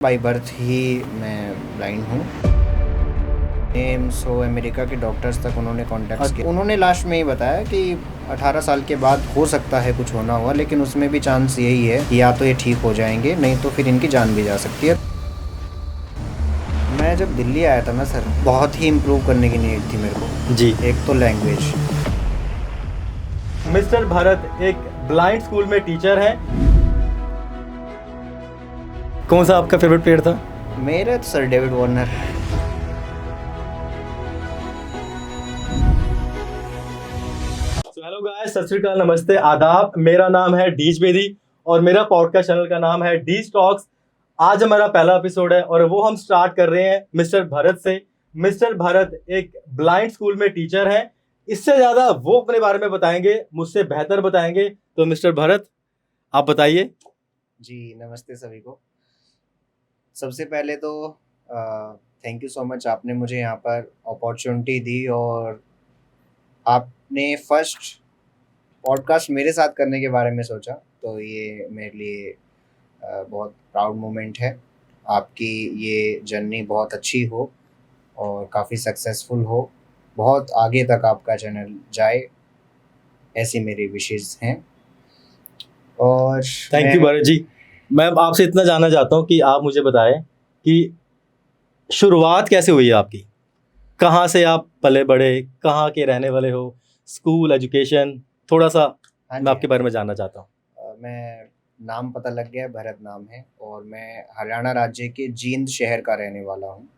By birth ही मैं blind हूँ। AIIMS हो अमेरिका के डॉक्टर्स तक उन्होंने कॉन्टैक्ट किया। उन्होंने लास्ट में ही बताया कि 18 साल के बाद हो सकता है कुछ होना हुआ, लेकिन उसमें भी चांस यही है कि या तो ये ठीक हो जाएंगे, नहीं तो फिर इनकी जान भी जा सकती है। मैं जब दिल्ली आया था ना सर, बहुत ही इम्प्रूव करने की नीड थी मेरे को जी। एक तो लैंग्वेज। मिस्टर भरत एक ब्लाइंड स्कूल में टीचर है। कौन सा आपका फेवरेट प्लेयर था? मेरा तो sir David Warner. Hello guys, सत श्री अकाल, नमस्ते, आदाब। मेरा नाम है डीज बेदी और मेरा पॉडकास्ट चैनल का नाम है डीज टॉक्स। आज हमारा पहला एपिसोड है और वो हम स्टार्ट कर रहे हैं मिस्टर भरत से। मिस्टर भरत एक ब्लाइंड स्कूल में टीचर है। इससे ज्यादा वो अपने बारे में बताएंगे, मुझसे बेहतर बताएंगे। तो मिस्टर भरत, आप बताइए। जी नमस्ते सभी को। सबसे पहले तो थैंक यू सो मच, आपने मुझे यहाँ पर अपॉर्चुनिटी दी और आपने फर्स्ट पॉडकास्ट मेरे साथ करने के बारे में सोचा, तो ये मेरे लिए बहुत प्राउड मोमेंट है। आपकी ये जर्नी बहुत अच्छी हो और काफ़ी सक्सेसफुल हो, बहुत आगे तक आपका चैनल जाए, ऐसी मेरी विशेष हैं। और थैंक यू भरत जी। मैं आपसे इतना जानना चाहता हूँ कि आप मुझे बताएं कि शुरुआत कैसे हुई है आपकी? कहाँ से आप पले बड़े, कहाँ के रहने वाले हो, स्कूल, एजुकेशन, थोड़ा सा हाँ मैं जी, आपके बारे में जानना चाहता हूँ। मैं नाम पता लग गया, भरत नाम है और मैं हरियाणा राज्य के जींद शहर का रहने वाला हूँ।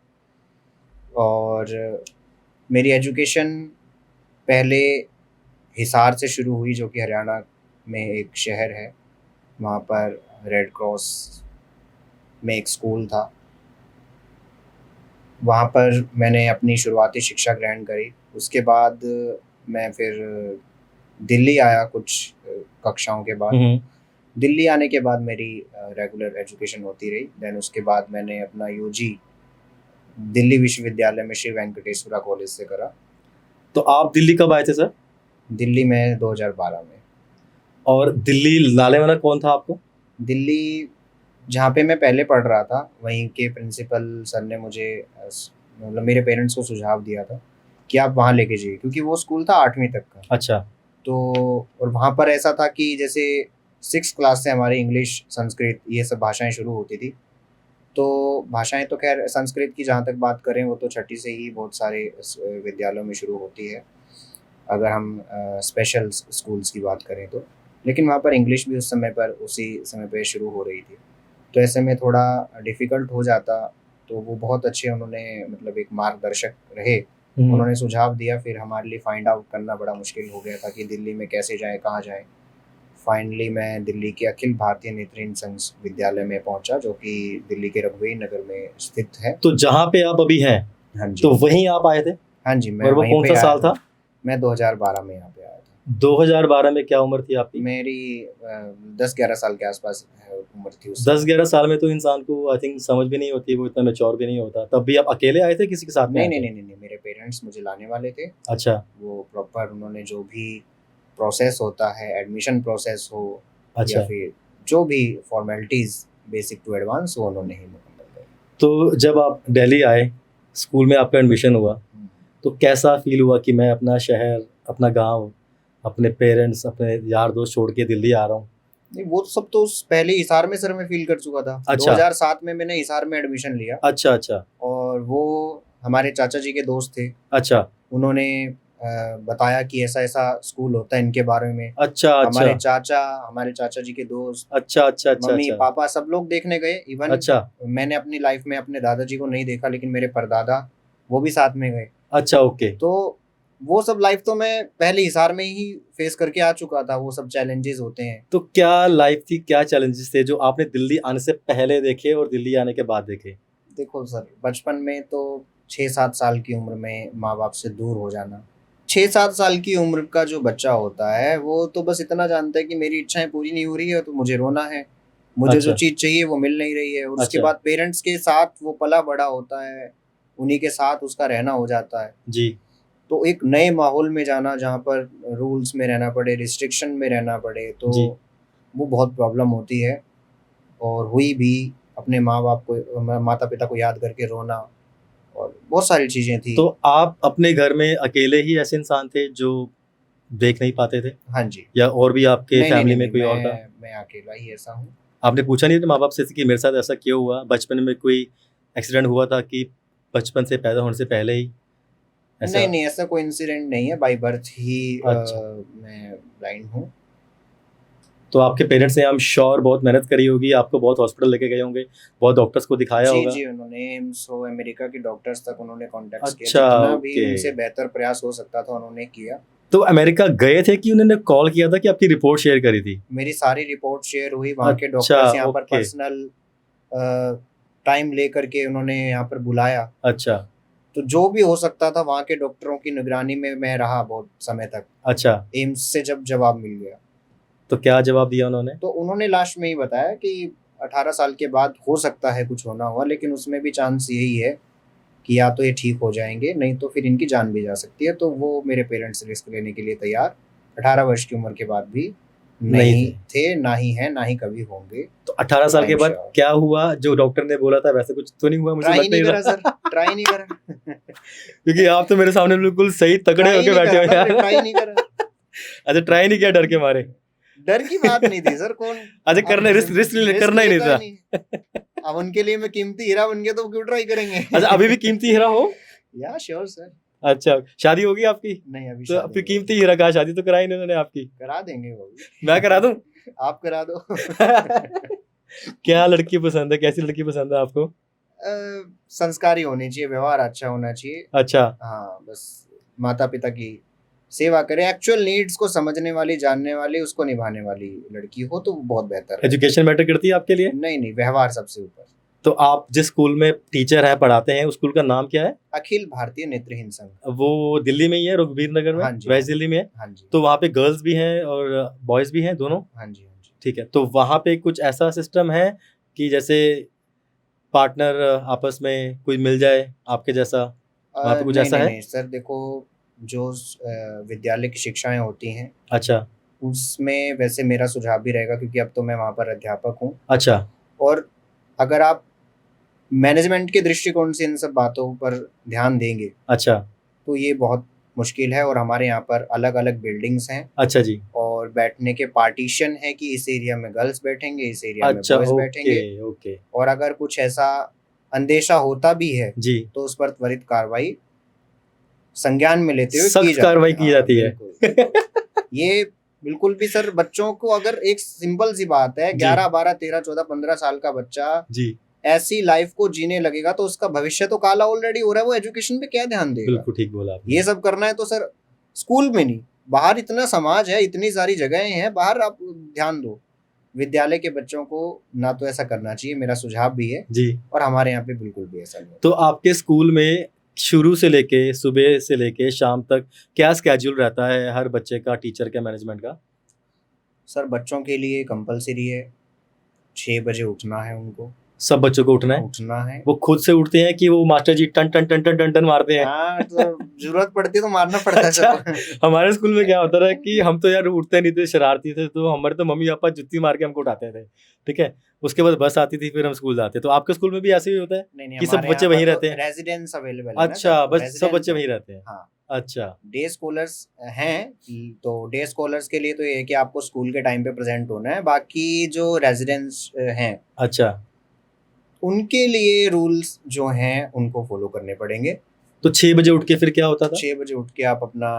और मेरी एजुकेशन पहले हिसार से शुरू हुई, जो कि हरियाणा में एक शहर है। वहाँ पर रेड क्रॉस में एक स्कूल था, वहाँ पर मैंने अपनी शुरुआती शिक्षा ग्रहण करी। उसके बाद मैं फिर दिल्ली आया कुछ कक्षाओं के बाद। दिल्ली आने के बाद मेरी रेगुलर एजुकेशन होती रही। देन उसके बाद मैंने अपना यूजी दिल्ली विश्वविद्यालय में श्री वेंकटेश्वरा कॉलेज से करा। तो आप दिल्ली कब आए थे सर? दिल्ली में 2012 में। और दिल्ली लाने वाला कौन था आपको? दिल्ली जहाँ पे मैं पहले पढ़ रहा था, वहीं के प्रिंसिपल सर ने मुझे मतलब मेरे पेरेंट्स को सुझाव दिया था कि आप वहाँ लेके जाइए, क्योंकि वो स्कूल था 8वीं तक का। अच्छा। तो और वहाँ पर ऐसा था कि जैसे 6th क्लास से हमारी इंग्लिश, संस्कृत, ये सब भाषाएं शुरू होती थी। तो भाषाएं तो खैर, संस्कृत की जहाँ तक बात करें वो तो छठी से ही बहुत सारे विद्यालयों में शुरू होती है, अगर हम स्पेशल स्कूल्स की बात करें तो। लेकिन वहाँ पर इंग्लिश भी उसी समय पर शुरू हो रही थी, तो ऐसे में थोड़ा डिफ़िकल्ट हो जाता। तो वो बहुत अच्छे, उन्होंने मतलब एक मार्गदर्शक रहे, उन्होंने सुझाव दिया। फिर हमारे लिए फाइंड आउट करना बड़ा मुश्किल हो गया था कि दिल्ली में कैसे जाएँ, कहाँ जाएँ। फाइनली मैं दिल्ली के अखिल भारतीय नेत्रहीन संघ विद्यालय में पहुंचा, जो कि दिल्ली के रघुवीर नगर में स्थित है। तो जहाँ पे आप अभी हैं, हाँ जी, तो वहीं आप आए थे? हाँ जी, मैं और वो वहीं कौन पे सा साल आया। था? मैं 2012 में यहाँ पे आया था। 2012 में क्या उम्र थी आपकी? मेरी 10-11 साल के आसपास उम्र थी उस समय। 10-11 साल में तो इंसान को आई थिंक समझ भी नहीं होती, वो इतना मैच्योर भी नहीं होता। तब भी आप अकेले आए थे, किसी के साथ में नहीं आए नहीं थे? नहीं नहीं नहीं, मेरे पेरेंट्स मुझे लाने वाले थे। अच्छा वो प्रॉपर उन्होंने जो भी प्रोसेस होता है, एडमिशन प्रोसेस हो या अच्छा। फिर जो भी फॉर्मेलिटीज़ बेसिक टू एडवांस, वो उन्होंने ही मुकम्मल करी। तो जब आप दिल्ली आए, स्कूल में आपका एडमिशन हुआ, तो कैसा फील हुआ कि मैं अपना शहर, अपना गांव, अपने पेरेंट्स, अपने यार दोस्त छोड़ के दिल्ली आ रहा हूँ? नहीं, वो सब तो उस पहले हिसार में सर मैं फील कर चुका था। अच्छा 2007 में मैंने हिसार में एडमिशन लिया अच्छा अच्छा और वो हमारे चाचा जी के दोस्त थे। अच्छा उन्होंने बताया कि ऐसा ऐसा स्कूल होता है, इनके बारे में। अच्छा अच्छा हमारे चाचा जी के दोस्त, अच्छा अच्छा अच्छा मम्मी अच्छा पापा, सब लोग देखने गए। इवन अच्छा मैंने अपनी लाइफ में अपने दादाजी को नहीं देखा, लेकिन मेरे परदादा वो भी साथ में गए। अच्छा ओके। तो वो सब लाइफ तो मैं पहले हिसार में ही फेस करके आ चुका था। वो सब चैलेंजेस होते हैं। तो क्या लाइफ थी, क्या चैलेंजेस थे जो आपने दिल्ली आने से पहले देखे और दिल्ली आने के बाद देखे? देखो सर, बचपन में तो 6-7 साल की उम्र में माँ बाप से दूर हो जाना। 6-7 साल की उम्र का जो बच्चा होता है, वो तो बस इतना जानता है कि मेरी इच्छाएं पूरी नहीं हो रही है, तो मुझे रोना है, मुझे जो अच्छा चीज़ चाहिए वो मिल नहीं रही है। और उसके अच्छा बाद पेरेंट्स के साथ वो पला बड़ा होता है, उन्हीं के साथ उसका रहना हो जाता है। जी तो एक नए माहौल में जाना, जहाँ पर रूल्स में रहना पड़े, रिस्ट्रिक्शन में रहना पड़े, तो जी वो बहुत प्रॉब्लम होती है और हुई भी। अपने माँ-बाप को माता-पिता को याद करके रोना और बहुत सारी चीज़ें थी। तो आप अपने घर में अकेले ही ऐसे इंसान थे जो देख नहीं पाते थे हाँ जी। या और भी आपके नहीं, नहीं, फैमिली नहीं, में नहीं, कोई और था? मैं अकेला ही ऐसा हूँ। आपने पूछा नहीं अपने माँ-बाप से कि मेरे साथ ऐसा क्यों हुआ? बचपन में कोई एक्सीडेंट हुआ था कि बचपन से पैदा होने से पहले ही ऐसा? नहीं, नहीं, ऐसा कोई इंसिडेंट नहीं है, बाय बर्थ ही अच्छा। मैं ब्लाइंड हूँ। तो आपके पेरेंट्स ने आई एम श्योर बहुत मेहनत करी होगी, आपको बहुत हॉस्पिटल लेके गए होंगे, बहुत डॉक्टर्स को दिखाया जी, होगा। जी, उन्होंने एम्स और अमेरिका के डॉक्टर्स तक उन्होंने कॉन्टैक्ट्स किए, अच्छा, जितना भी ओके। उनसे बेहतर प्रयास हो सकता था उन्होंने किया। तो अमेरिका गए थे कि उन्होंने कॉल किया था कि आपकी रिपोर्ट शेयर करी थी? मेरी सारी रिपोर्ट शेयर हुई, वहाँ के अच्छा, डॉक्टर्स यहाँ पर ओके। पर्सनल टाइम लेकर के उन्होंने यहाँ पर बुलाया। अच्छा, तो जो भी हो सकता था वहाँ के डॉक्टरों की निगरानी में मैं रहा बहुत समय तक, अच्छा। एम्स से जब जवाब मिल गया। तो क्या जवाब दिया उन्होंने? तो उन्होंने लास्ट में ही बताया कि 18 साल के बाद हो सकता है कुछ होना हुआ, लेकिन उसमें भी चांस यही है कि या तो ये ठीक हो जाएँगे, नहीं तो फिर इनकी जान भी जा सकती है। तो वो मेरे पेरेंट्स रिस्क लेने के लिए तैयार 18 वर्ष की उम्र के बाद भी नहीं नहीं थे, ना ही हैं, ना ही कभी होंगे। तो 18 साल आई के एम बाद श्योर। क्या हुआ जो डॉक्टर ने बोला था वैसा कुछ तो नहीं हुआ? मुझे ट्राई लग नहीं नहीं करा रहा सर, ट्राई नहीं करा। क्योंकि आप तो मेरे सामने बिल्कुल सही तगड़े ट्राई होके नहीं बैठे करा हो ना, यार। ट्राई नहीं करा। अच्छा, ट्राई नहीं किया डर के मारे? डर की बात नहीं थी सर, कौन अच्छा, करना अब रिस्क रिस्क करना ही नहीं लेता था। नहीं। अब उनके लिए मैं कीमती हीरा बन गया तो क्यों ट्राई करेंगे? अच्छा, अभी भी कीमती हीरा हो? या श्योर सर। अच्छा, शादी होगी आपकी? नहीं, अभी तो शादी फिर नहीं कीमती हुई। हीरा कहाँ, शादी तो कराई नहीं उन्होंने आपकी। करा देंगे वो भी। मैं करा दूं? आप करा दो। क्या लड़की पसंद है, कैसी लड़की पसंद है आपको? संस्कारी होनी चाहिए, व्यवहार अच्छा होना चाहिए। अच्छा, हाँ, बस माता-पिता की सेवा करे, एक्चुअल नीड्स को समझने वाली, जानने वाली, उसको निभाने वाली लड़की हो तो बहुत बेहतर है। एजुकेशन मैटर करती है आपके लिए? नहीं, नहीं, व्यवहार सबसे ऊपर। तो आप जिस स्कूल में टीचर है, पढ़ाते हैं, उस स्कूल का नाम क्या है? अखिल भारतीय नेत्रहीन संघ। वो दिल्ली में ही है, रघुवीर नगर में? हाँ जी, वेस्ट दिल्ली में है? हाँ जी, तो वहाँ पे गर्ल्स भी हैं और बॉयज़ भी हैं, दोनों? हाँ जी, हाँ जी। ठीक है, तो वहाँ पे कुछ ऐसा सिस्टम है कि जैसे पार्टनर आपस में कोई मिल जाए आपके जैसा, वहाँ पे कुछ नहीं, ऐसा नहीं, है? नहीं सर, देखो जो विद्यालय की शिक्षाएँ होती हैं, अच्छा, उसमें वैसे मेरा सुझाव भी रहेगा, क्योंकि अब तो मैं वहाँ पर अध्यापक हूँ। अच्छा, और अगर आप मैनेजमेंट के दृष्टिकोण से इन सब बातों पर ध्यान देंगे, अच्छा, तो ये बहुत मुश्किल है। और हमारे यहाँ पर अलग-अलग बिल्डिंग्स हैं अच्छा जी। और बैठने के पार्टीशन है कि इस एरिया में गर्ल्स बैठेंगे, इस एरिया में अच्छा, बॉयज़ बैठेंगे। Okay, okay. और अगर कुछ ऐसा अंदेशा होता भी है, जी, तो उस पर त्वरित कार्रवाई संज्ञान में लेते हुए की सख्त जाती कार्रवाई है। की हाँ, जाती है। बिल्कुल। ये बिल्कुल भी सर, बच्चों को अगर एक सिंपल सी बात है, जी। 11, 12, 13, 14, 15 साल का बच्चा जी, ऐसी लाइफ को जीने लगेगा तो उसका भविष्य तो काला ऑलरेडी हो रहा है, वो एजुकेशन पे क्या ध्यान देगा? बिल्कुल ठीक बोला आपने। ये सब करना है तो सर स्कूल में नहीं, बाहर इतना समाज है, इतनी सारी जगहें हैं, बाहर आप ध्यान दो। विद्यालय के बच्चों को ना तो ऐसा करना चाहिए, मेरा सुझाव भी है। जी, और हमारे यहाँ पे बिल्कुल भी ऐसा नहीं है। तो आपके स्कूल में शुरू से लेके सुबह से लेके शाम तक क्या स्केड्यूल रहता है हर बच्चे का, टीचर का, मैनेजमेंट का? सर बच्चों के लिए कंपलसरी है, 6 बजे उठना है उनको, सब बच्चों को उठना है? उठना है। वो खुद से उठते हैं कि वो मास्टर जी टन टन टन टन टन टन मारते हैं? हाँ, तो ज़रूरत पड़ती है तो मारना पड़ता है अच्छा, सबको। हमारे स्कूल में क्या होता था कि हम तो यार उठते नहीं थे, शरारती थे, तो हमारे तो मम्मी पापा जुत्ती मार के हमको उठाते थे, ठीक है? उसके बाद बस आती थी, फिर हम स्कूल जाते। तो आपके स्कूल में भी ऐसे ही होता है नहीं, नहीं, कि सब हमारे बच्चे यहाँ वहीं पर रहते तो हैं? रेज़िडेंस अवेलेबल है ना अच्छा, सर, बस सब रेज़िडेंस बच्चे है। वहीं रहते हैं। हाँ, अच्छा, डे स्कॉलर्स हैं, तो डे स्कॉलर्स के लिए तो ये है कि आपको स्कूल के टाइम पे प्रेज़ेंट होना है। बाकी जो रेज़िडेंट्स हैं, अच्छा। उनके लिए रूल्स जो हैं उनको फ़ॉलो करने पड़ेंगे। तो 6 बजे उठ के फिर क्या होता था? 6 बजे उठ के आप अपना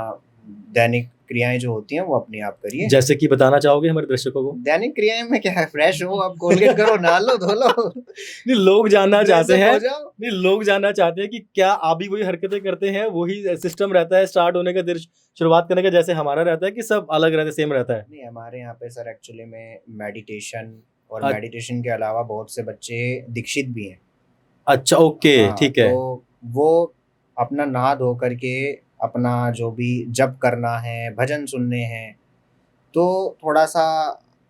दैनिक क्रियाएँ जो होती हैं वो अपने आप करिए। जैसे कि बताना चाहोगे हमारे दर्शकों को? दैनिक क्रियाएँ में क्या है, फ्रेश हो, आप कोलगेट करो, नहा लो, धो लो, नहीं, लोग जानना चाहते ड्रेसअप हैं हो जाओ। नहीं, लोग जानना चाहते हैं कि क्या आप भी वही हरकतें करते हैं, वही सिस्टम रहता है स्टार्ट होने का, देर शुरुआत करने का जैसे हमारा रहता है कि सब अलग रहता है, सेम रहता है? नहीं, हमारे यहाँ पे सर एक्चुअली में मेडिटेशन और अ मेडिटेशन के अलावा बहुत से बच्चे दीक्षित भी हैं। अच्छा, ओके, हाँ, ठीक है। तो वो अपना नहा धो करके अपना जो भी जप करना है, भजन सुनने हैं, तो थोड़ा-सा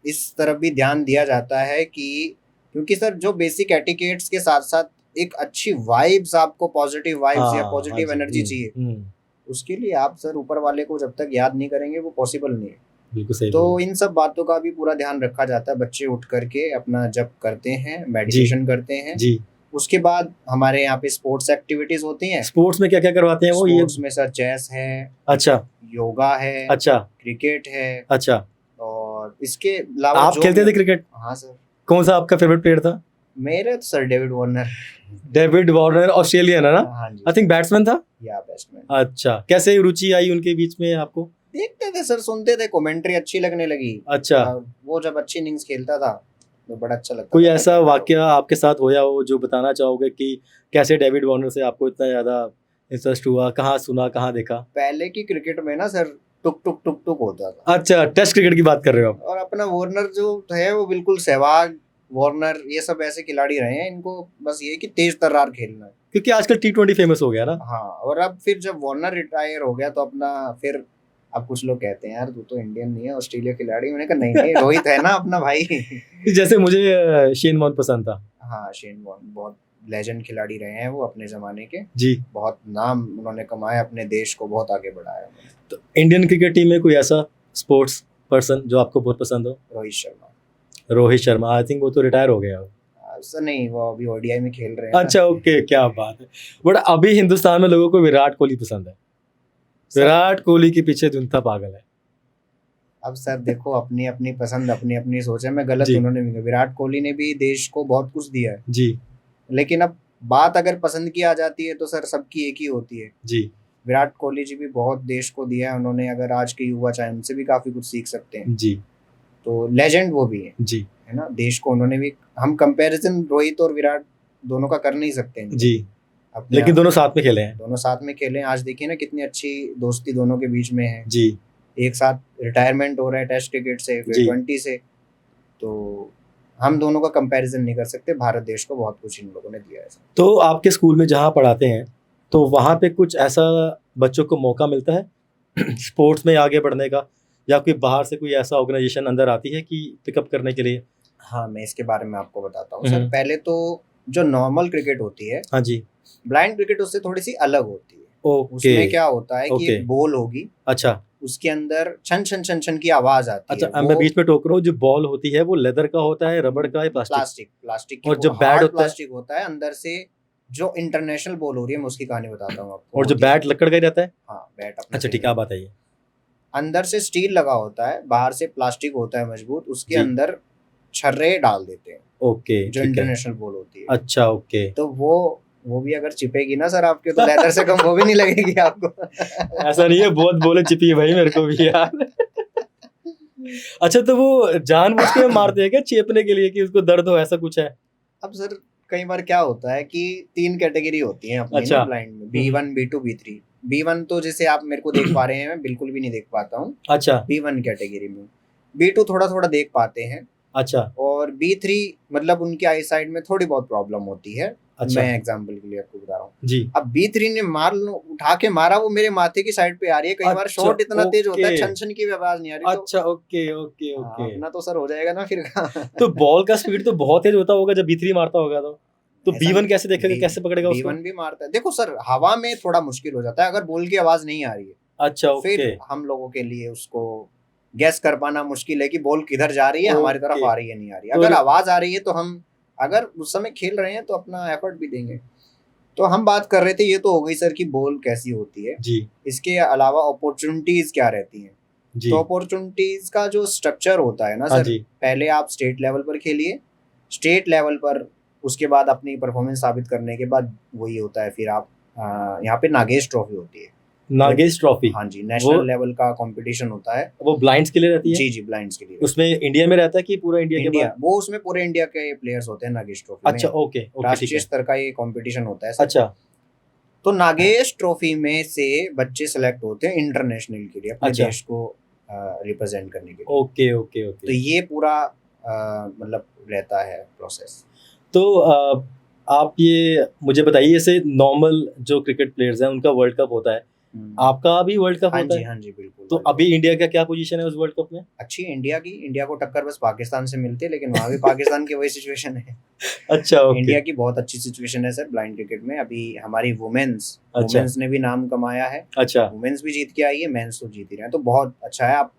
इस तरफ भी ध्यान दिया जाता है कि क्योंकि सर जो बेसिक एटिकेट्स के साथ-साथ एक अच्छी वाइब्स, आपको पॉजिटिव वाइब्स या हाँ, हाँ पॉजिटिव जी। एनर्जी चाहिए, हुँ। उसके लिए आप सर ऊपर वाले को जब तक याद नहीं करेंगे वो पॉसिबल नहीं है। बिल्कुल सही तो बोला। इन सब बातों का भी पूरा ध्यान रखा जाता है। बच्चे उठ करके अपना जप करते हैं, जी मेडिटेशन करते हैं। जी। उसके बाद हमारे यहाँ पे स्पोर्ट्स एक्टिविटीज होती हैं। स्पोर्ट्स में क्या क्या करवाते हैं वो ये? स्पोर्ट्स में सर चेस है, अच्छा योगा है, अच्छा क्रिकेट है, अच्छा। और इसके अलावा आप जो खेलते भी। थे क्रिकेट? हाँ सर, कौन सा आपका फेवरेट प्लेयर था? मेरे तो sir David Warner. David Warner, Australian है ना? हाँ जी आई थिंक बैट्समैन था। या बैट्समैन। अच्छा, कैसे रुचि आई उनके बीच में आपको? देखते थे सर, सुनते थे, कमेंट्री अच्छी लगने लगी। अच्छा, वो जब अच्छी इनिंग्स खेलता था तो बड़ा अच्छा लगता कोई था। ऐसा वाकया आपके साथ होया हो जो बताना चाहोगे कि कैसे डेविड वार्नर से आपको इतना ज्यादा इंटरेस्ट हुआ? कहाँ सुना, कहाँ देखा? पहले की क्रिकेट में ना सर टुक टुक टुक टुक होता था, अच्छा, टेस्ट क्रिकेट की बात कर रहे हो आप? और अपना वार्नर जो है वो बिल्कुल सहवाग, वार्नर ये सब ऐसे खिलाड़ी रहे हैं। इनको बस ये है कि तेज तर्रार खेलना है। क्योंकि आजकल T20 फेमस हो गया ना। हाँ, और अब फिर जब वार्नर रिटायर हो गया तो अपना फिर, अब कुछ लोग कहते हैं यार तू तो इंडियन नहीं है, ऑस्ट्रेलिया खिलाड़ी। मैंने कहा नहीं नहीं, रोहित है ना अपना भाई। जैसे मुझे शेन वॉर्न पसंद था। हाँ, शेन वॉर्न बहुत लेजेंड खिलाड़ी रहे हैं वो अपने जमाने के। जी। बहुत नाम उन्होंने कमाया, अपने देश को बहुत आगे बढ़ाया उन्होंने। तो इंडियन क्रिकेट टीम में कोई ऐसा स्पोर्ट्स पर्सन जो आपको बहुत पसंद हो? रोहित शर्मा। रोहित शर्मा, आई थिंक वो तो रिटायर हो गया। सर नहीं, वो अभी ओडीआई में खेल रहे हैं ना। अच्छा, ओके, क्या बात है। बट अभी हिंदुस्तान में लोगों को विराट कोहली पसंद है। सर, विराट कोहली के पीछे जनता पागल है। अब सर देखो, अपनी अपनी पसंद, अपनी अपनी सोच है। मैं गलत जी उन्होंने भी, विराट कोहली ने भी देश को बहुत कुछ दिया है। जी लेकिन अब बात अगर पसंद की आ जाती है तो सर सबकी एक ही होती है। जी विराट कोहली जी भी बहुत देश को दिया है उन्होंने। अगर आज के युवा चाहे उनसे भी काफी कुछ सीख सकते हैं। जी तो लेजेंड वो भी जी है ना। देश को उन्होंने भी, हम कंपैरिजन रोहित और विराट दोनों का कर नहीं सकते हैं जी। अपने लेकिन आप। दोनों साथ में खेले हैं। दोनों साथ में खेले हैं। आज देखिए ना कितनी अच्छी दोस्ती दोनों के बीच में है। जी एक साथ रिटायरमेंट हो रहा है टेस्ट क्रिकेट से, फिर जी। 20 से। तो हम दोनों का कंपैरिजन नहीं कर सकते। भारत देश को बहुत कुछ इन लोगों ने दिया है। तो आपके स्कूल में जहाँ पढ़ाते हैं तो वहाँ पे कुछ ऐसा बच्चों को मौका मिलता है स्पोर्ट्स में आगे बढ़ने का, या कोई बाहर से कोई ऐसा ऑर्गेनाइजेशन अंदर आती है कि पिकअप करने के लिए? हाँ, मैं इसके बारे में आपको बताता हूँ सर। पहले तो जो नॉर्मल क्रिकेट होती है, हाँ जी। ब्लाइंड क्रिकेट उससे थोड़ी सी अलग होती है। ओके। उसमें क्या होता है कि ओके। एक बॉल होगी, अच्छा उसके अंदर छन छन छन छन की आवाज आती अच्छा, है। मैं बीच में टोक रहा हूँ। जो बॉल होती है वो लेदर का होता है, रबड़ का है, प्लास्टिक? प्लास्टिक, प्लास्टिक की, और जो बैट हार्ड होता है? प्लास्टिक होता है अंदर से। जो इंटरनेशनल बॉल हो रही है, मैं उसकी कहानी बताता हूँ आपको। और जो बैट लकड़ का ही रहता है? हाँ, बैट अपने अच्छा ठीक है, आप बताइए। अंदर से स्टील लगा होता है, बाहर से प्लास्टिक होता है मजबूत। उसके जी। अंदर छर्रे डाल देते हैं, ओके जो ठीक है। इंटरनेशनल बॉल होती है। अच्छा ओके। तो वो भी अगर चिपेगी ना सर आपके, तो लेदर से कम वो भी नहीं लगेगी आपको। ऐसा नहीं है, बहुत बोले चिपी है भाई मेरे को भी यार। अच्छा, तो वो जानबूझ के मारते हैं क्या चेपने के लिए कि उसको दर्द हो, ऐसा कुछ है? अब सर कई बार क्या होता है कि 3 कैटेगरी होती है अपनी अच्छा। ना ब्लाइंड में, B1 B2 B3। B1 तो जैसे आप मेरे को देख पा रहे हैं, मैं बिल्कुल भी नहीं देख पाता हूँ अच्छा B1 कैटेगरी में। B2 थोड़ा थोड़ा देख पाते हैं, अच्छा और B3 मतलब उनकी आई साइड में थोड़ी बहुत प्रॉब्लम होती है। अच्छा। मैं एग्जांपल के लिए आपको बता रहा हूँ। जी। अब B3 ने उठा के मारा, वो मेरे माथे की साइड पे आ रही है। कई बार अच्छा, शॉट इतना तेज होता है, ओके। छन छन की भी आवाज नहीं आ रही। अच्छा ओके ओके तो ओके। अपना तो सर हो जाएगा ना फिर। तो बॉल का स्पीड तो बहुत तेज होता होगा जब B3 मारता होगा तो ऐसा B1 नहीं- कैसे देखेगा, B- कैसे पकड़ेगा उसको? B1 भी मारता है। देखो सर, हवा में थोड़ा मुश्किल हो जाता है अगर बॉल की आवाज नहीं आ रही है। अच्छा फिर ओके हम लोगों के लिए उसको गैस कर पाना मुश्किल है कि बॉल किधर जा रही है, हमारी तरफ ओके। आ रही है नहीं आ रही है। तो अगर आवाज आ रही है तो हम, अगर उस समय खेल रहे हैं तो अपना एफर्ट भी देंगे। तो हम बात कर रहे थे, ये तो हो गई सर कि बॉल कैसी होती है। जी इसके अलावा अपॉर्चुनिटीज क्या रहती हैं। जी। तो अपॉर्चुनिटीज का जो स्ट्रक्चर होता है ना हाँ सर, जी। पहले आप स्टेट लेवल पर खेलिए। स्टेट लेवल पर उसके बाद अपनी परफॉर्मेंस साबित करने के बाद वही होता है, फिर आप यहाँ पे नागेश ट्रॉफी होती है। नागेश ट्रॉफी? हाँ जी, नेशनल लेवल का कंपटीशन होता है। वो ब्लाइंड्स के लिए रहती है? जी जी, ब्लाइंड्स के लिए। उसमें इंडिया में रहता है कि पूरा इंडिया के इंडिया, बाहर? वो उसमें पूरे इंडिया के प्लेयर्स होते हैं नागेश ट्रॉफी अच्छा में। ओके ओके ठीक राष्ट्रीय है। स्तर का ये कंपटीशन होता है सर। अच्छा तो नागेश ट्रॉफी में से बच्चे सेलेक्ट होते हैं इंटरनेशनल के लिए, अपने अच्छा। देश को रिप्रेजेंट करने के लिए। ओके ओके तो ओके। ये पूरा मतलब रहता है प्रोसेस। तो आप ये मुझे बताइए, जैसे नॉर्मल जो क्रिकेट प्लेयर्स हैं उनका वर्ल्ड कप होता है, आपका भी वर्ल्ड कप हाँ होता जी, है? हाँ जी, बिल्कुल। तो अभी इंडिया का क्या पोजीशन है उस वर्ल्ड कप में? अच्छी है इंडिया की। इंडिया को टक्कर बस पाकिस्तान से मिलती है, लेकिन वहाँ भी पाकिस्तान की वही सिचुएशन है। अच्छा ओके। इंडिया की बहुत अच्छी सिचुएशन है सर ब्लाइंड क्रिकेट में। अभी हमारी वुमेन्स अच्छा। ने भी नाम कमाया है। अच्छा वुमेन्स भी जीत के आई है, मेंस तो जीत ही रहे हैं। तो बहुत अच्छा है। आप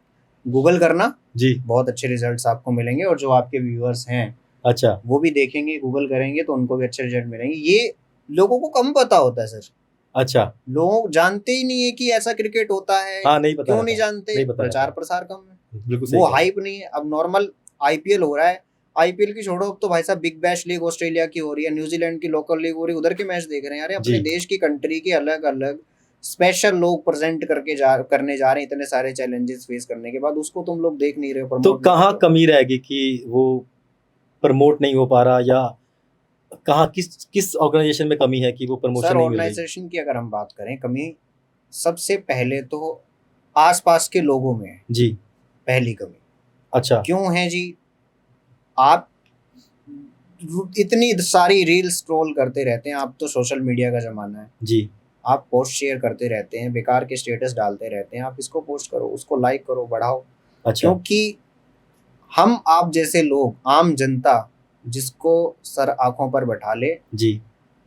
गूगल करना, जी। बहुत अच्छे रिजल्ट्स आपको मिलेंगे, और जो आपके व्यूअर्स हैं अच्छा वो भी देखेंगे, गूगल करेंगे तो उनको भी अच्छे रिजल्ट मिलेंगे। ये लोगों को कम पता होता है सर, अच्छा। लोग जानते ही नहीं है कि ऐसा क्रिकेट होता है। हाँ, नहीं पता क्यों रहता नहीं है, जानते? नहीं पता प्रचार रहता प्रसार कम है, है। बिल्कुल सही वो कह रहे हैं। हाइप नहीं है। अब नॉर्मल आईपीएल हो रहा है, आईपीएल की छोड़ो, अब तो भाई साहब बिग बैश लीग ऑस्ट्रेलिया की हो रही है, न्यूजीलैंड की लोकल लीग हो रही है, उधर के मैच देख रहे हैं। अरे अपने जी। देश की कंट्री के अलग अलग स्पेशल लोग प्रेजेंट करने जा रहे हैं, इतने सारे चैलेंजेस फेस करने के बाद उसको तुम लोग देख नहीं रहे हो, तो प्रमोट नहीं कर कहाँ रहे हो। कमी रहेगी कि वो प्रमोट नहीं हो पा रहा, या कहाँ किस किस ऑर्गेनाइजेशन में कमी है कि वो प्रमोशन सर नहीं मिल रही? ऑर्गेनाइजेशन की अगर हम बात करें, कमी सबसे पहले तो आसपास के लोगों में है, जी। पहली कमी। अच्छा। क्यों है जी? आप इतनी सारी रील स्क्रॉल करते रहते हैं, आप तो सोशल मीडिया का जमाना है, जी। आप पोस्ट शेयर करते रहते हैं, बेकार के स्टेटस डालते रहते हैं, आप इसको पोस्ट करो, उसको लाइक करो, बढ़ाओ। अच्छा। क्योंकि हम आप जैसे लोग, आम जनता जिसको सर आंखों पर बैठा ले, जी।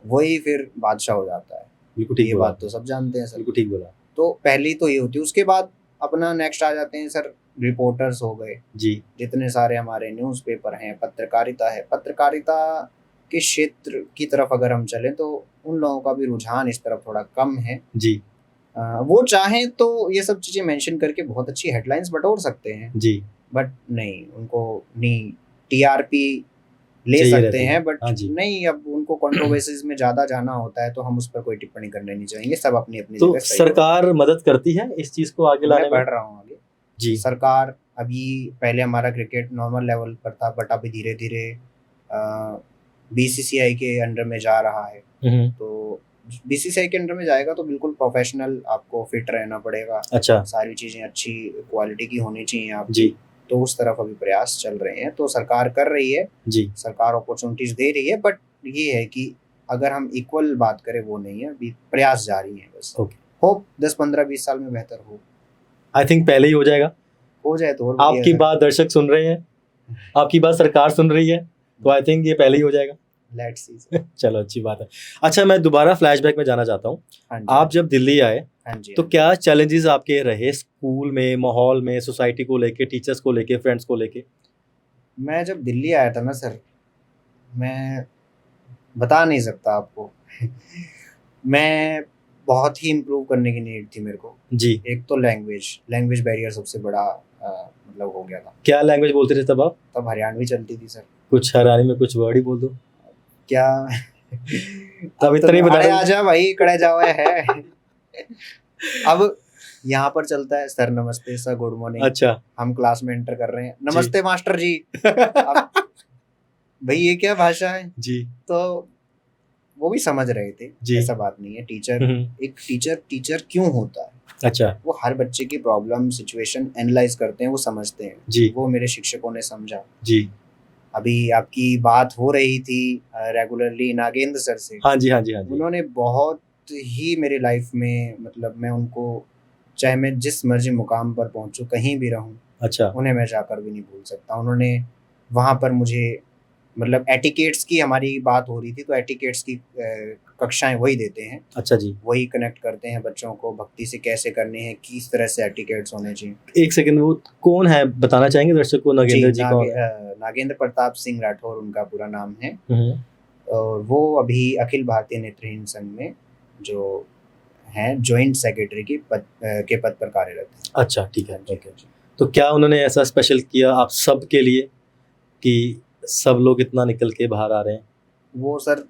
वही फिर बादशाह हो जाता है। बिल्कुल ठीक ये बोला बात तो आपने। सब जानते हैं सर। बिल्कुल ठीक बोला। तो पहली तो ये होती है, उसके बाद अपना नेक्स्ट आ जाते हैं सर रिपोर्टर्स हो गए, जी। जितने सारे हमारे न्यूज़पेपर हैं, पत्रकारिता है, पत्रकारिता के क्षेत्र की तरफ अगर हम चलें तो उन लोगों का भी रुझान इस तरफ थोड़ा कम है। जी। वो चाहें तो ये सब चीज़ें मेंशन करके बहुत अच्छी हेडलाइंस बटोर सकते हैं, जी। बट नहीं, उनको नहीं, टीआरपी ले चाहिए सकते रहती है। हैं बट हाँ जी। नहीं, अब उनको कंट्रोवर्सीज में ज़्यादा जाना होता है तो हम उस पर कोई टिप्पणी करने नहीं चाहेंगे, सब अपनी अपनी तो जगह सही हो। सरकार मदद करती है इस चीज को आगे मैं लाने में? बढ़ रहा हूँ आगे। जी। सरकार अभी, पहले हमारा क्रिकेट नॉर्मल लेवल पर था, बट अभी धीरे धीरे बीसीसीआई के अंडर में जा रहा है। तो बीसीसीआई के अंडर में जाएगा तो बिल्कुल प्रोफेशनल आपको फिट रहना पड़ेगा, अच्छा। सारी चीज़ें अच्छी क्वालिटी की होनी चाहिए आपकी। जी। तो उस तरफ अभी प्रयास चल रहे हैं, तो सरकार कर रही है, जी। सरकार अपॉर्चुनिटीज दे रही है, बट ये है कि अगर हम इक्वल बात करें वो नहीं है, अभी प्रयास जारी है बस। ओके। होप 10-15-20 साल में बेहतर आई थिंक पहले ही हो जाएगा। हो जाए तो और बढ़िया आपकी है। बात दर्शक सुन रहे हैं, आपकी बात सरकार सुन रही है, तो आई थिंक ये पहले ही हो जाएगा। Let's see. चलो अच्छी बात है। अच्छा, मैं दोबारा फ्लैशबैक में जाना चाहता हूँ। हाँ जी, आप जब दिल्ली आए हाँ जी, तो क्या चैलेंजेस आपके रहे स्कूल में, माहौल में, सोसाइटी को लेके, टीचर्स को लेके, फ्रेंड्स को लेके? मैं जब दिल्ली आया था ना सर, मैं बता नहीं सकता आपको। मैं बहुत ही इम्प्रूव करने की नीड थी मेरे को। जी। एक तो लैंग्वेज बैरियर सबसे बड़ा मतलब हो गया था। क्या लैंग्वेज बोलते थे तब आप? तब हरियाणवी चलती थी सर। कुछ हरियाणवी में कुछ वर्ड ही बोल दो। क्या? तब इतना ही बता अरे रहे हो। आजा भाई, कड़े जाओ है। अब यहाँ पर चलता है सर नमस्ते, सर गुड मॉर्निंग। अच्छा। हम क्लास में एंटर कर रहे हैं, नमस्ते मास्टर जी। अब भाई ये क्या भाषा है? जी। तो वो भी समझ रहे थे, जी। ऐसा बात नहीं है। टीचर, एक टीचर क्यों होता है, अच्छा। वो हर बच्चे की प्रॉब्लम सिचुएशन एनालाइज करते हैं, वो समझते हैं। जी। वो मेरे शिक्षकों ने समझा। जी। अभी आपकी बात हो रही थी रेगुलरली नागेंद्र सर से। हाँ जी, हाँ जी, हाँ जी। उन्होंने बहुत ही मेरी लाइफ में, मतलब मैं उनको, चाहे मैं जिस मर्जी मुकाम पर पहुंचूं, कहीं भी रहूं, अच्छा। उन्हें मैं जाकर भी नहीं भूल सकता। उन्होंने वहाँ पर मुझे, मतलब एटिकेट्स की हमारी बात हो रही थी, तो एटिकेट्स की कक्षाएं वही देते हैं। अच्छा जी। वही कनेक्ट करते हैं बच्चों को, भक्ति से कैसे करनी है, किस तरह से एटिकेट्स होने चाहिए। एक सेकंड, वो कौन है बताना चाहेंगे दर्शक को? नागेंद्र जी कौन है? नागेंद्र प्रताप सिंह राठौर उनका पूरा नाम है। और वो अभी अखिल भारतीय नेत्रहीन संघ में जो हैं जॉइंट सेक्रेटरी के पद पर कार्यरत हैं। अच्छा, ठीक है। ओके। तो क्या उन्होंने ऐसा स्पेशल किया आप सब के लिए कि सब लोग इतना निकल के बाहर आ रहे हैं? वो सर,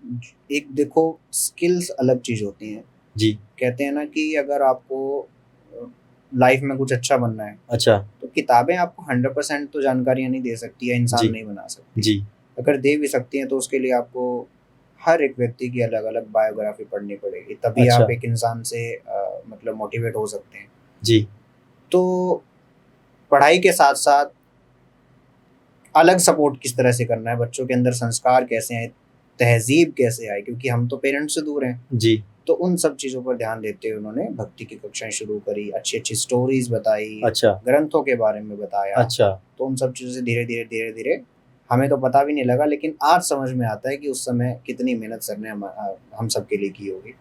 एक देखो, स्किल्स अलग चीज होती हैं जी। कहते हैं ना कि अगर आपको लाइफ में कुछ अच्छा बनना है, अच्छा। तो किताबें आपको 100% तो जानकारियां नहीं दे सकती है, इंसान जी। नहीं बना सकती। जी। अगर दे भी सकती हैं तो उसके लिए आपको हर एक व्यक्ति की अलग अलग बायोग्राफी पढ़नी पड़ेगी, तभी अच्छा। आप एक इंसान से मतलब मोटिवेट हो सकते हैं। जी। तो पढ़ाई के साथ साथ अलग सपोर्ट किस तरह से करना है, बच्चों के अंदर संस्कार कैसे आए, तहजीब कैसे आए, क्योंकि हम तो पेरेंट्स से दूर हैं। जी। तो उन सब चीज़ों पर ध्यान देते हुए उन्होंने भक्ति की कक्षाएं शुरू करी, अच्छी अच्छी स्टोरीज बताई, अच्छा। ग्रंथों के बारे में बताया। अच्छा। तो उन सब चीज़ों से धीरे धीरे हमें तो पता भी नहीं लगा, लेकिन आज समझ में आता है कि उस समय कितनी मेहनत सर ने हम सब के लिए की होगी।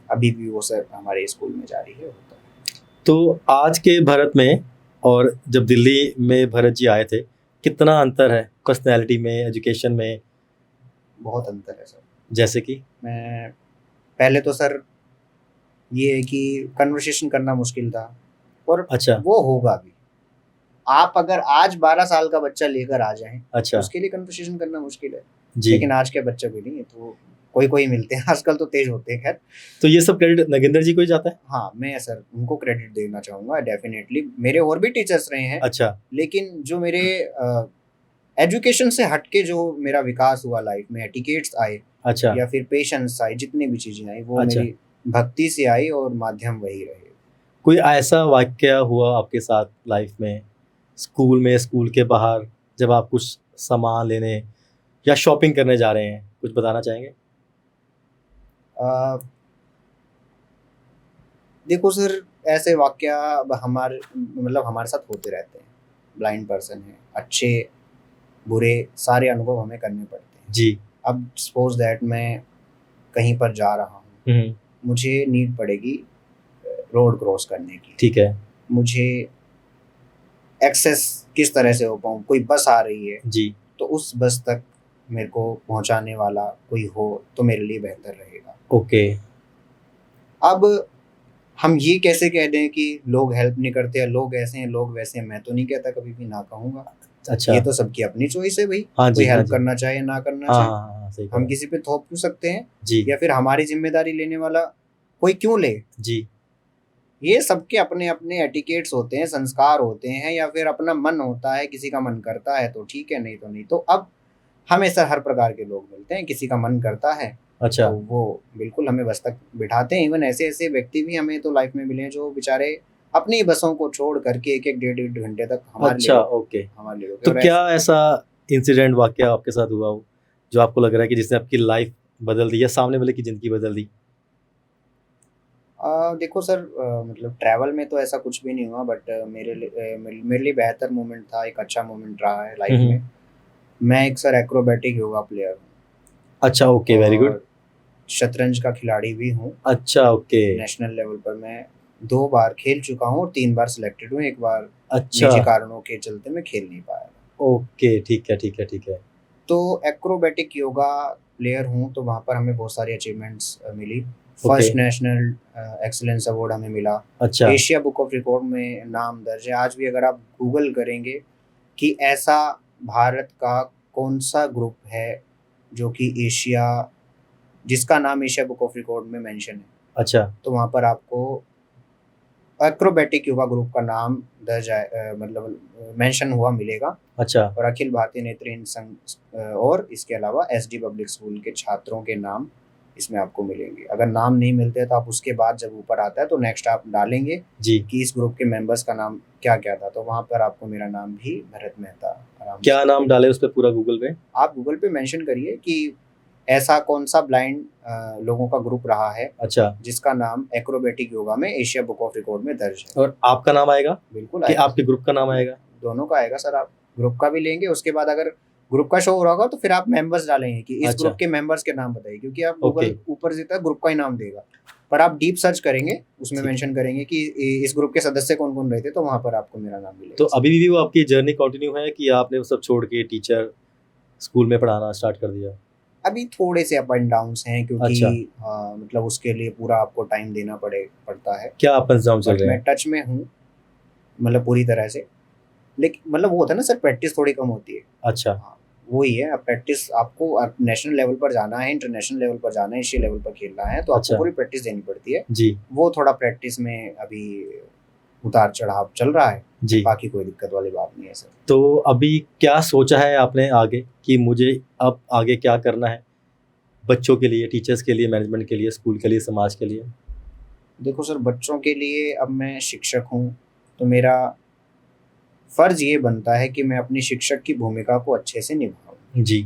अभी भी वो सर हमारे स्कूल में जारी है, होता है। तो आज के भारत में और जब दिल्ली में भरत जी आए थे, कितना अंतर है पर्सनैलिटी में, एजुकेशन में? बहुत अंतर है सर। जैसे कि? मैं पहले तो सर ये है कि कन्वर्सेशन करना मुश्किल था, और अच्छा, वो होगा भी। आप अगर आज 12 साल का बच्चा लेकर आ जाएँ, अच्छा, उसके लिए कन्वर्सेशन करना मुश्किल है। जी। लेकिन आज के बच्चे भी नहीं है, तो कोई-कोई मिलते हैं, आजकल तो तेज़ होते हैं खैर। तो ये सब क्रेडिट नगेंद्र जी को ही जाता है? हाँ, मैं सर उनको क्रेडिट देना चाहूँगा डेफ़िनेटली। मेरे और भी टीचर्स रहे हैं, अच्छा, लेकिन जो मेरे एजुकेशन से हट के जो मेरा विकास हुआ लाइफ़ में, एटिकेट्स आए अच्छा, या फिर पेशेंस आई, जितनी भी चीज़ें आई, वो अच्छा। मेरी भक्ति से आई और माध्यम वही रहे। कोई ऐसा वाक़या हुआ आपके साथ लाइफ़ में, स्कूल में, स्कूल के बाहर, जब आप कुछ सामान लेने या शॉपिंग करने जा रहे हैं, कुछ बताना चाहेंगे? अ, देखो सर, ऐसे वाक़या अब हमारे साथ होते रहते हैं। ब्लाइंड पर्सन हैं, अच्छे, बुरे सारे अनुभव हमें करने पड़ते हैं। जी। अब सपोज़ दैट मैं कहीं पर जा रहा हूँ, हुँ, मुझे नीड पड़ेगी रोड क्रॉस करने की। ठीक है। मुझे एक्सेस किस तरह से हो पाऊँ, कोई बस आ रही है, जी, तो उस बस तक मेरे को पहुँचाने वाला कोई हो, तो मेरे लिए बेहतर रहेगा। ओके। अब हम ये कैसे कह दें कि लोग हेल्प नहीं करते या लोग ऐसे हैं, लोग वैसे हैं, मैं तो नहीं कहता, कभी भी ना कहूँगा। अच्छा। ये तो सबकी अपनी चॉइस है भई, हाँ कोई जी, हाँ हेल्प जी। करना चाहे या ना करना हाँ, चाहे। हाँ, हाँ, हाँ, सही कह हम रहे हैं। किसी पे थोप क्यों सकते हैं? जी, या फिर हमारी ज़िम्मेदारी लेने वाला कोई क्यों ले? जी, ये सबके अपने-अपने एटिकेट्स होते हैं, संस्कार होते हैं, या फिर अपना मन होता है, किसी का मन करता है तो ठीक है, नहीं तो नहीं। तो अब हमें सर हर प्रकार के लोग मिलते हैं, किसी का मन करता है, अच्छा, तो वो बिल्कुल हमें बस तक बिठाते हैं। इवन ऐसे-ऐसे व्यक्ति भी हमें तो लाइफ़ में मिले हैं, जो बेचारे अपनी बसों को छोड़ कर के 1-1 डेढ़-डेढ़ घंटे तक अच्छा, ओके। हमारे लिए रुके। तो और क्या ऐसा इंसिडेंट वाक़या आपके साथ हुआ हो, जो आपको लग रहा है कि जिसने आपकी लाइफ़ बदल दी या सामने वाले की ज़िंदगी बदल दी? देखो सर, मतलब ट्रैवल में तो ऐसा कुछ भी नहीं हुआ, बट मेरे लिए बेहतर मोमेंट था, एक अच्छा मोमेंट रहा है हुँ, लाइफ़ हुँ। में। मैं एक सर एक्रोबैटिक योगा प्लेयर हूँ, अच्छा, ओके, वेरी गुड। और शतरंज का खिलाड़ी भी हूँ। अच्छा, ओके। नेशनल लेवल पर मैं 2 बार खेल चुका हूँ और 3 बार सिलेक्टेड हूँ, 1 बार अच्छा, निजी कारणों के चलते मैं खेल नहीं पाया। ओके, ठीक है, ठीक है, ठीक है। तो एक्रोबैटिक योगा प्लेयर हूँ, तो वहाँ पर हमें बहुत सारी अचीवमेंट्स मिली। Okay, first national excellence award हमें मिला। अच्छा, एशिया बुक ऑफ रिकॉर्ड में नाम दर्ज है। आज भी अगर आप गूगल करेंगे कि ऐसा भारत का कौन-सा ग्रुप है जो कि जिसका नाम एशिया बुक ऑफ रिकॉर्ड में मेंशन है, अच्छा, तो वहाँ पर आपको एक्रोबैटिक योगा ग्रुप का नाम मतलब मेंशन हुआ मिलेगा। अच्छा, और अखिल भारतीय नेत्रहीन संघ और इसके अलावा एसडी पब्लिक स्कूल के छात्रों के नाम इसमें आपको मिलेंगे। अगर नाम नहीं मिलते तो आप उसके बाद जब ऊपर आता है तो नेक्स्ट आप डालेंगे जी। कि इस ग्रुप के मेंबर्स का नाम क्या-क्या था, तो वहाँ पर आपको मेरा नाम भी भरत मेहता आराम से क्या नाम मिलेगा। डाले उस पे पूरा गूगल पे? आप गूगल पे मेंशन करिए कि ऐसा कौन-सा ब्लाइंड लोगों का ग्रुप रहा है, अच्छा, जिसका नाम एक्रोबैटिक योगा में एशिया बुक ऑफ रिकॉर्ड में दर्ज है। और आपका नाम आएगा बिल्कुल कि आएगा। आपके ग्रुप का नाम आएगा? दोनों का आएगा सर। आप ग्रुप का भी लेंगे, उसके बाद अगर ग्रुप का शो हो रहा होगा तो फिर आप मेंबर्स डालेंगे कि इस अच्छा, ग्रुप के मेंबर्स के नाम बताइए, क्योंकि आप ओके, गूगल ऊपर से तक ग्रुप का ही नाम देगा। पर आप डीप सर्च करेंगे, उसमें ठीक है। मेंशन करेंगे कि इस ग्रुप के सदस्य कौन-कौन रहे थे, तो वहाँ पर आपको मेरा नाम तो मिलेगा सर। अभी भी वो आपकी जर्नी कंटिन्यू है कि आपने वो सब छोड़ के टीचर स्कूल में पढ़ाना स्टार्ट कर दिया? अभी थोड़े से अप एंड डाउन्स हैं, क्योंकि अच्छा, मतलब उसके लिए पूरा आपको टाइम देना पड़ता है। क्या अप एंड डाउन चल बट रहे मैं हैं? टच में हूँ, मतलब पूरी तरह से। लेकिन मतलब वो होता है ना सर, प्रैक्टिस थोड़ी कम होती है। अच्छा, हाँ, वही है। अब प्रैक्टिस आपको नेशनल लेवल पर जाना है, इंटरनेशनल लेवल पर जाना है, एशिया लेवल पर खेलना है, तो आपको अच्छा, पूरी प्रैक्टिस देनी पड़ती है। जी, वो थोड़ा प्रैक्टिस में अभी उतार-चढ़ाव चल रहा है, जी। बाकी कोई दिक्कत वाली बात नहीं है सर। तो अभी क्या सोचा है आपने आगे कि मुझे अब आगे क्या करना है? बच्चों के लिए, टीचर्स के लिए, मैनेजमेंट के लिए, स्कूल के लिए, समाज के लिए? देखो सर, बच्चों के लिए अब मैं शिक्षक हूँ, तो मेरा फ़र्ज़ ये बनता है कि मैं अपनी शिक्षक की भूमिका को अच्छे से निभाऊँ। जी,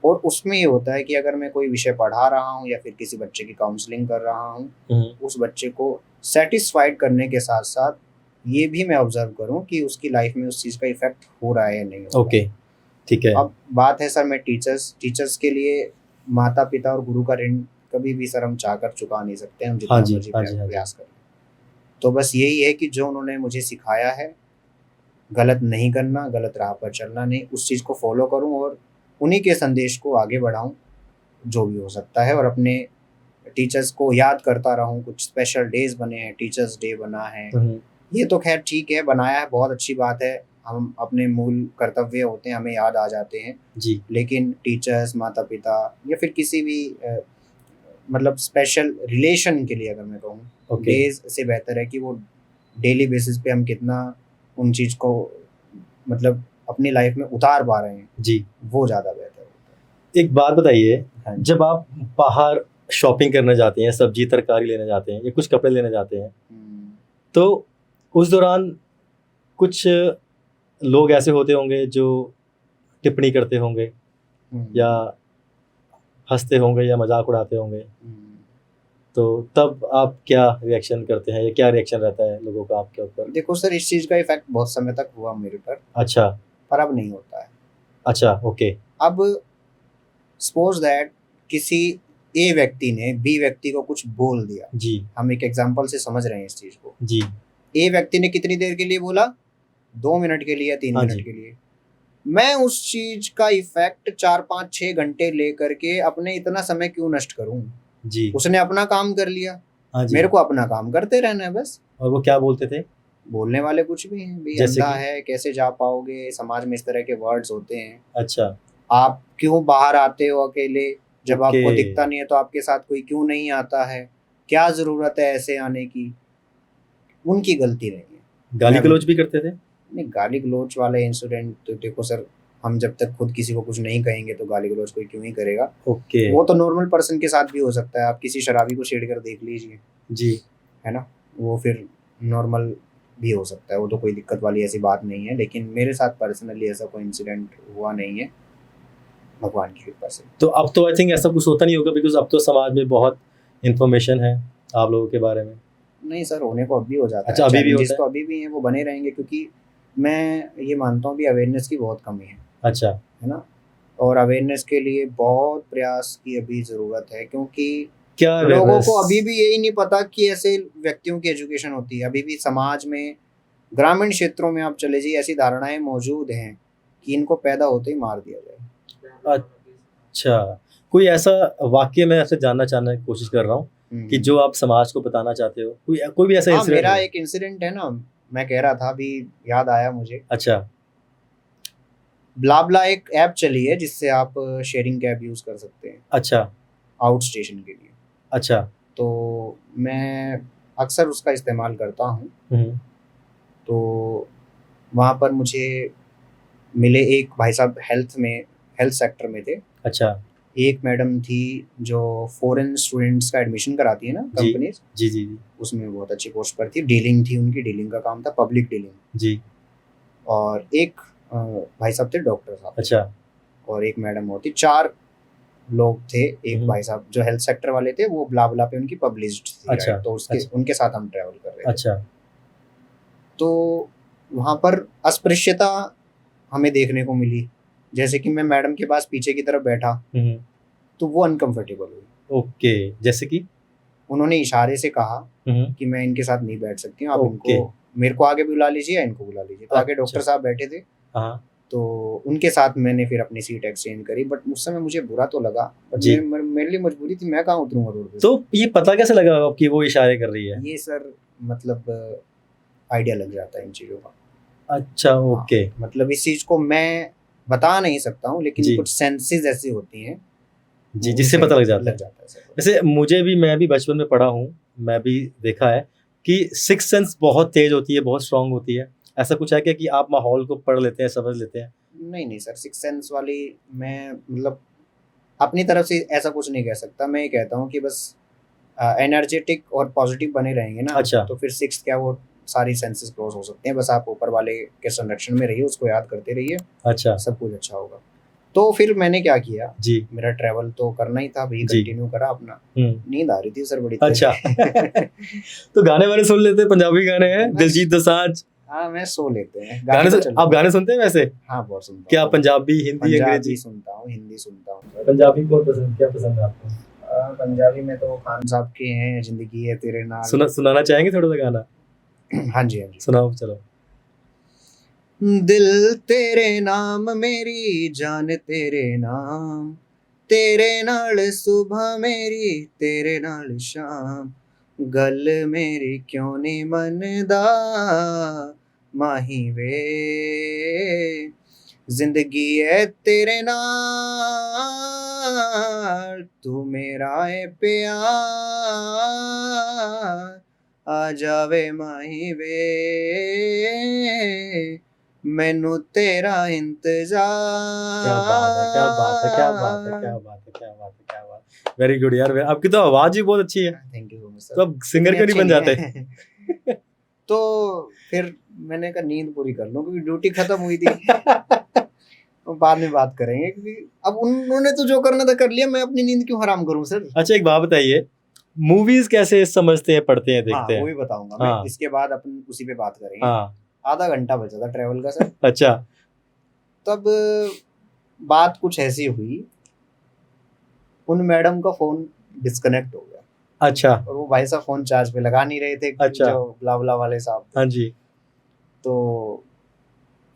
और उसमें ये होता है कि अगर मैं कोई विषय पढ़ा रहा हूँ या फिर किसी बच्चे की काउंसलिंग कर रहा हूँ, हुँ, उस बच्चे को सैटिस्फाइड करने के साथ-साथ ये भी मैं ऑब्ज़र्व करूँ कि उसकी लाइफ़ में उस चीज़ का इफ़ेक्ट हो रहा है या नहीं हो रहा ओके, ठीक है। है। अब बात है सर, मैं टीचर्स के लिए माता-पिता और गुरु का ऋण कभी भी सर हम चाह कर चुका नहीं सकते, हम हाँ जितना जी, मर्ज़ी हाँ जी, हाँ जी। प्रयास कर लें। तो बस यही है कि जो उन्होंने मुझे सिखाया है, गलत नहीं करना, गलत राह पर चलना नहीं, उस चीज़ को फॉलो करूं और उन्हीं के संदेश को आगे बढ़ाऊं, जो भी हो सकता है। और अपने टीचर्स को याद करता रहूं। कुछ स्पेशल डेज बने हैं, टीचर्स डे बना है, ये तो खैर ठीक है, बनाया है, बहुत अच्छी बात है। हम अपने मूल कर्तव्य होते हैं, हमें याद आ जाते हैं। जी लेकिन टीचर्स, माता पिता या फिर किसी भी मतलब स्पेशल रिलेशन के लिए अगर मैं कहूँ, ओके डेज से बेहतर है कि वो डेली बेसिस पे हम कितना उन चीज़ को मतलब अपनी लाइफ में उतार पा रहे हैं, जी। वो ज़्यादा बेहतर होता एक बात बताइए, है। हाँ जी। जब आप बाहर शॉपिंग करने जाते हैं, सब्जी तरकारी लेने जाते हैं या कुछ कपड़े लेने जाते हैं, तो उस दौरान कुछ लोग ऐसे होते होंगे जो टिप्पणी करते होंगे या हंसते होंगे या मजाक उड़ाते होंगे, तो तब आप क्या रिएक्शन करते हैं या क्या रिएक्शन रहता है लोगों का आपके ऊपर? देखो सर, इस चीज़ का इफेक्ट बहुत समय तक हुआ मेरे पर, अच्छा पर अब नहीं होता है। अच्छा ओके अब सपोज दैट किसी ए व्यक्ति ने बी व्यक्ति को कुछ बोल दिया, जी हम एक एग्जांपल से समझ रहे हैं इस चीज़ को। जी ए व्यक्ति ने कितनी देर के लिए बोला, 2 मिनट के लिए या 3 हाँ मिनट जी। के लिए। मैं उस चीज का इफेक्ट 4 5 6 घंटे लेकर के अपने इतना समय क्यों नष्ट करूं? जी उसने अपना काम कर लिया, हाँ जी। मेरे को अपना काम करते रहना है बस। और वो क्या बोलते थे? बोलने वाले कुछ भी हैं, भाई जैसे अंधा कि? है, कैसे जा पाओगे, समाज में इस तरह के वर्ड्स होते हैं। अच्छा आप क्यों बाहर आते हो अकेले, जब ओके। आपको दिखता नहीं है तो आपके साथ कोई क्यों नहीं आता है, क्या जरूरत है ऐसे आने की? उनकी गलती नहीं है। गाली मैं- गलौज भी करते थे? नहीं, गाली गलौज वाले इंसिडेंट तो देखो सर, हम जब तक खुद किसी को कुछ नहीं कहेंगे तो गाली गलौज कोई क्यों ही करेगा। ओके वो तो नॉर्मल पर्सन के साथ भी हो सकता है, आप किसी शराबी को छेड़ कर देख लीजिए, जी है ना, वो फिर नॉर्मल भी हो सकता है, वो तो कोई दिक्कत वाली ऐसी बात नहीं है। लेकिन मेरे साथ पर्सनली ऐसा कोई इंसिडेंट हुआ नहीं है, भगवान की कृपा से। तो अब तो आई थिंक ऐसा कुछ होता नहीं होगा, बिकॉज अब तो समाज में बहुत इंफॉर्मेशन है आप लोगों के बारे में। नहीं सर, होने को अभी हो जाता अच्छा, है, अभी भी challenges होता है? तो अभी भी हैं, वो बने रहेंगे, क्योंकि मैं ये मानता हूँ भी अवेयरनेस की बहुत कमी है अच्छा ना। और अवेयरनेस के लिए बहुत प्रयास की अभी ज़रूरत है, क्योंकि क्या लोगों awareness? को अभी भी यही नहीं पता कि ऐसे व्यक्तियों की एजुकेशन होती है। अभी भी समाज में, ग्रामीण क्षेत्रों में आप चले जाइए, ऐसी धारणाएं मौजूद हैं कि इनको पैदा होते ही मार दिया जाए। अच्छा, कोई ऐसा वाक्य मैं आपसे जानना की कोशिश कर रहा हूँ कि जो आप समाज को बताना चाहते हो, कोई भी ऐसा हाँ, इंसिडेंट मेरा हो? एक इंसिडेंट है ना, मैं कह रहा था, अभी याद आया मुझे। अच्छा ब्लाब्ला एक ऐप चली है जिससे आप शेयरिंग कैब यूज़ कर सकते हैं अच्छा आउट स्टेशन के लिए। अच्छा तो मैं अक्सर उसका इस्तेमाल करता हूँ। तो वहाँ पर मुझे मिले एक भाई साहब, हेल्थ सेक्टर में थे। अच्छा एक मैडम थी जो फॉरेन स्टूडेंट्स का एडमिशन कराती है ना जी कंपनीज, जी जी जी उसमें बहुत अच्छी पोस्ट पर थी। डीलिंग थी उनकी, डीलिंग का काम था, पब्लिक डीलिंग। जी और एक भाई साहब थे, डॉक्टर साहब, अच्छा और एक मैडम होती, 4 लोग थे। एक भाई साहब जो हेल्थ सेक्टर वाले थे, वो ब्लाब्ला पे उनकी पब्लिश्ड थी, अच्छा, राइट? तो उसके अच्छा। उनके साथ हम ट्रैवल कर रहे थे। अच्छा तो वहाँ पर अस्पृश्यता हमें देखने को मिली। जैसे कि मैं मैडम के पास पीछे की तरफ बैठा तो वो अनकंफर्टेबल हुई। ओके, जैसे कि उन्होंने इशारे से कहा कि मैं इनके साथ नहीं बैठ सकती हूँ, आप ओके। इनको, मेरे को आगे बुला लीजिए या इनको बुला लीजिए। तो आगे अच्छा। डॉक्टर साहब बैठे थे, हाँ तो उनके साथ मैंने फिर अपनी सीट एक्सचेंज करी। बट उस समय मुझे बुरा तो लगा, बट जी। मेरे लिए मजबूरी थी, मैं कहाँ उतरूंगा रोड पे। तो ये पता कैसे लगा कि वो इशारे कर रही है? ये सर मतलब आइडिया लग जाता है इन चीज़ों का। अच्छा ओके। हाँ, मतलब इस चीज़ को मैं बता नहीं सकता हूँ, लेकिन जी। कुछ सेंसेस ऐसी होती हैं जी, वो जिससे उसे पता लग जाता है। सर। वैसे मैं भी बचपन में पढ़ा हूँ, मैं भी देखा है कि सिक्स सेंस बहुत तेज होती है, बहुत स्ट्रांग होती है। ऐसा कुछ है क्या कि आप माहौल को पढ़ लेते हैं, समझ लेते हैं? नहीं सर, सिक्स सेंस वाली मैं मतलब अपनी तरफ से ऐसा कुछ नहीं कह सकता। मैं ये कहता हूँ कि बस एनर्जेटिक और पॉजिटिव बने रहेंगे ना, अच्छा। तो फिर सिक्स क्या, वो सारी सेंसेस क्रॉस हो सकते हैं। बस आप ऊपर वाले के संरक्षण में रहिए, उसको याद करते रहिए, अच्छा सब कुछ अच्छा होगा। तो फिर मैंने क्या किया, जी मेरा ट्रैवल तो करना ही था भाई, जी। कंटिन्यू करा अपना। नींद आ रही थी सर बड़ी अच्छा तो गाने वाने सुन लेते हैं, पंजाबी गाने हैं, बस। दिलजीत दोसांझ हाँ, मैं सो लेते हैं आप गाने सुनते हैं वैसे? हाँ, बहुत सुनता हूँ। क्या पंजाबी, हिंदी, पंजाबी अंग्रेजी? सुनता हूँ, हिंदी सुनता हूँ। पंजाबी कौन पसंद, क्या पसंद है आपको? पंजाबी में तो खान साहब के हैं, जिंदगी है तेरे नाल। सुनाना चाहेंगे थोड़ा सा गाना? हाँ जी, हाँ जी। सुनाओ चलो। दिल तेरे नाम, मेरी जान तेरे नाम, तेरे नाल सुबह मेरी, तेरे नाल शाम, गल मेरी क्यों नहीं मनदा माही वे, जिंदगी है तेरे नाल, तू मेरा है प्यार, आ जावे माही वे, मैनू तेरा क्या बात है, क्या बात है, क्या बात है, क्या इंतजार। बात है, क्या बात है, क्या बात। वेरी गुड यार, आपकी तो आवाज ही बहुत अच्छी है। थैंक यू सो मच तो सर। अब सिंगर इतनी क्यों नहीं अच्छी बन नहीं जाते? है। तो फिर मैंने कहा नींद पूरी कर लूं, क्योंकि ड्यूटी खत्म हुई थी। तो बाद में बात करेंगे, क्योंकि अब उन्होंने तो जो करना था कर लिया, मैं अपनी नींद क्यों हराम करूं सर। अच्छा एक बात बताइए, मूवीज कैसे समझते हैं, पढ़ते हैं, हाँ, देखते वो हैं? भी बताऊंगा मैं। हाँ इसके बाद अपन उसी पे बात करेंगे। हाँ। आधा घंटा बचा था ट्रेवल का सर। अच्छा तब बात कुछ ऐसी हुई, उन मैडम का फोन डिस्कनेक्ट हो गया, अच्छा और वो भाई साहब फोन चार्ज पे लगा नहीं रहे थे, अच्छा। जो ब्लावला वाले साहब थे। हाँ जी। तो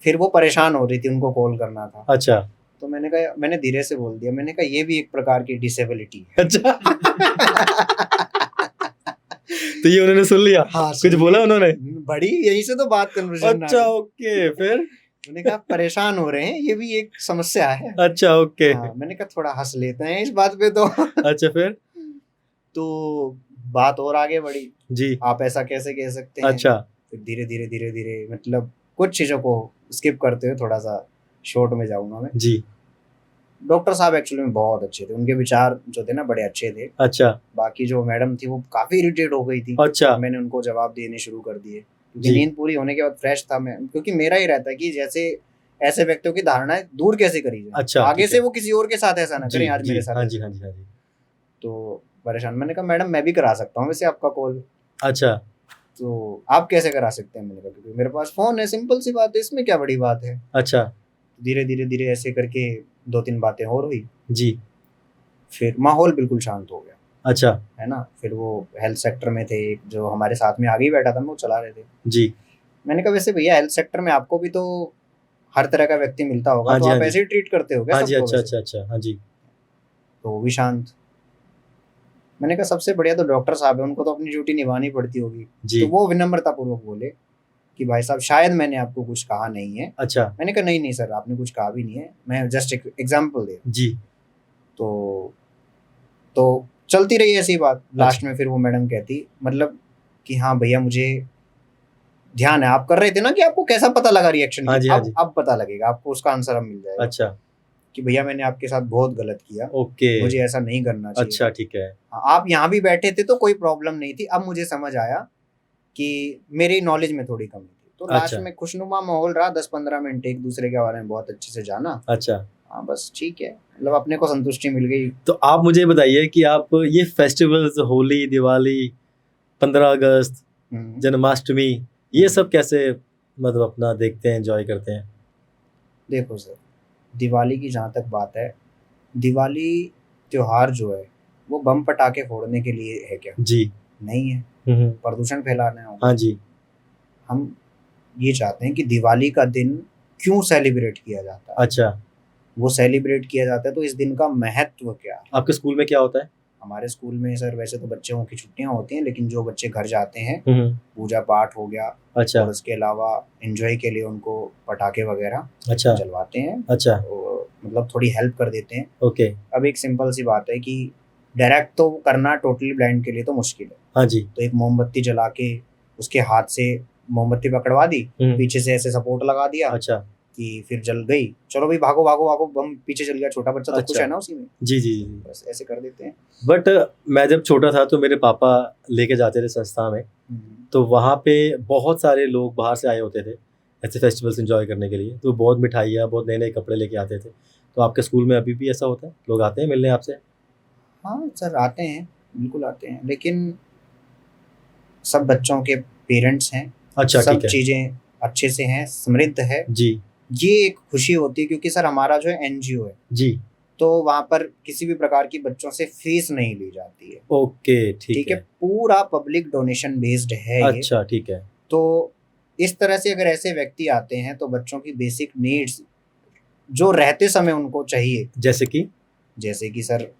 फिर वो परेशान हो रही थी, उनको कॉल करना था। अच्छा तो मैंने धीरे से बोल दिया, मैंने कहा ये भी एक प्रकार की डिसेबिलिटी है। अच्छा। तो ये उन्होंने सुन लिया? हाँ, कुछ बोला उन्होंने? बड़ी यहीं से तो बात कन्वर्सेशन आ अच्छा गई। ओके, फिर? मैंने कहा परेशान हो रहे हैं, ये भी एक समस्या है। अच्छा ओके। हाँ, मैंने कहा थोड़ा हंस लेते हैं इस बात पे तो। अच्छा फिर? तो बात और आगे बढ़ी, जी। आप ऐसा कैसे कह सकते हैं। अच्छा फिर धीरे धीरे धीरे धीरे, मतलब कुछ चीज़ों को स्किप करते हुए थोड़ा सा शॉर्ट में जाऊंगा मैं। जी। डॉक्टर साहब एक्चुअली में बहुत अच्छे थे, उनके विचार जो थे ना बड़े अच्छे थे। अच्छा बाकी जो मैडम थी वो काफ़ी इरिटेट हो गई थी। अच्छा। मैंने उनको जवाब देने शुरू कर दिए, क्योंकि जी। नींद पूरी होने के बाद फ्रेश था मैं। क्योंकि मेरा ही रहता है कि जैसे ऐसे व्यक्तियों की धारणाएं दूर कैसे करी जाए, अच्छा आगे ठीक से है। वो किसी और के साथ ऐसा ना जी करें, आज जी मेरे साथ हाँ ऐसे जी हाँ करें। जी हाँ जी। तो परेशान, मैंने कहा मैडम मैं भी करा सकता हूँ वैसे आपका कॉल। अच्छा तो आप कैसे करा सकते हैं, मैंने कहा क्योंकि मेरे पास फ़ोन है, सिंपल सी बात है, इसमें क्या बड़ी बात है। अच्छा। धीरे धीरे धीरे ऐसे करके 2-3 बातें और हुई, जी। फिर माहौल बिल्कुल शांत हो गया, अच्छा। है ना। फिर वो हेल्थ सेक्टर में थे, एक जो हमारे साथ में आगे ही बैठा था, वो चला रहे थे। जी। मैंने कहा वैसे भैया हेल्थ सेक्टर में आपको भी तो हर तरह का व्यक्ति मिलता होगा, हाँ तो जी हाँ आप जी ऐसे ही ट्रीट करते हो क्या हाँ जी। सबको अच्छा वैसे। अच्छा अच्छा हाँ जी। तो वो भी शांत। मैंने कहा सबसे बढ़िया तो डॉक्टर साहब है, उनको तो अपनी ड्यूटी निभानी पड़ती होगी। जी। तो वो विनम्रता पूर्वक बोले कि भाई साहब शायद मैंने आपको कुछ कहा नहीं है। अच्छा। मैंने कहा नहीं नहीं सर, आपने कुछ कहा भी नहीं है, मैं जस्ट एक एग्जाम्पल दे रहा हूँ। जी। तो तो चलती रही ऐसी बात। लास्ट अच्छा। में फिर वो मैडम कहती, मतलब कि हाँ भैया मुझे ध्यान है, आप कर रहे थे ना कि आपको कैसा पता लगा रिएक्शन हाँ की, जी हाँ जी। अब पता लगेगा आपको, उसका आंसर अब मिल जाएगा। अच्छा कि भैया मैंने आपके साथ बहुत गलत किया, ओके। मुझे ऐसा नहीं करना चाहिए अच्छा था। ठीक है। हाँ, आप यहाँ भी बैठे थे तो कोई प्रॉब्लम नहीं थी, अब मुझे समझ आया कि मेरी नॉलेज में थोड़ी कमी थी। तो लास्ट अच्छा में खुशनुमा माहौल रहा, 10-15 मिनट एक दूसरे के बारे में बहुत अच्छे से जाना। अच्छा। हाँ बस ठीक है, मतलब अपने को संतुष्टि मिल गई। तो आप मुझे बताइए कि आप ये फेस्टिवल्स, होली, दिवाली, 15 अगस्त, हम्म। जन्माष्टमी, ये सब कैसे मतलब अपना देखते हैं, एंजॉय करते हैं? देखो सर, दिवाली की जहाँ तक बात है, दिवाली त्योहार जो है वो बम पटाखे फोड़ने के लिए है क्या? जी। नहीं है, हम्म। प्रदूषण फैलाना है। हाँ जी। हम ये चाहते हैं कि दिवाली का दिन क्यों सेलिब्रेट किया जाता है, अच्छा। वो सेलिब्रेट किया जाता है तो इस दिन का महत्व क्या है। आपके स्कूल में क्या होता है? हमारे स्कूल में सर वैसे तो बच्चों की छुट्टियां होती हैं, लेकिन जो बच्चे घर जाते हैं, हम्म। पूजा पाठ हो गया, अच्छा और उसके अलावा एंजॉय के लिए उनको पटाखे वगैरह अच्छा जलवाते हैं। अच्छा तो मतलब थोड़ी हेल्प कर देते हैं। ओके। अब एक सिंपल सी बात है कि डायरेक्ट तो करना टोटली ब्लाइंड के लिए तो मुश्किल है। हाँ जी। तो एक मोमबत्ती जला के उसके हाथ से मोमबत्ती पकड़वा दी, पीछे से ऐसे सपोर्ट लगा दिया अच्छा कि फिर जल गई, चलो भाई भागो भागो भागो, बम पीछे चल गया, छोटा बच्चा तो खुश अच्छा। है ना उसी में। जी जी जी। बस ऐसे कर देते हैं। बट मैं जब छोटा था तो मेरे पापा लेके जाते थे संस्था में, तो वहाँ पे बहुत सारे लोग बाहर से आए होते थे ऐसे फेस्टिवल्स एंजॉय करने के लिए, तो बहुत मिठाइयाँ, बहुत नए नए कपड़े लेके आते थे। तो आपके स्कूल में अभी भी ऐसा होता है, लोग आते हैं मिलने आपसे? हाँ सर आते हैं, बिल्कुल आते हैं, लेकिन सब बच्चों के पेरेंट्स हैं, अच्छा सब ठीक है। चीज़ें अच्छे से हैं, समृद्ध है। जी ये एक खुशी होती है, क्योंकि सर हमारा जो है एनजीओ है, जी। तो वहाँ पर किसी भी प्रकार की बच्चों से फीस नहीं ली जाती है। ओके ठीक ठीक है, है। पूरा पब्लिक डोनेशन बेस्ड है ये। अच्छा ठीक है। तो इस तरह से अगर ऐसे व्यक्ति आते हैं तो बच्चों की बेसिक नीड्स जो रहते समय उनको चाहिए, जैसे कि सर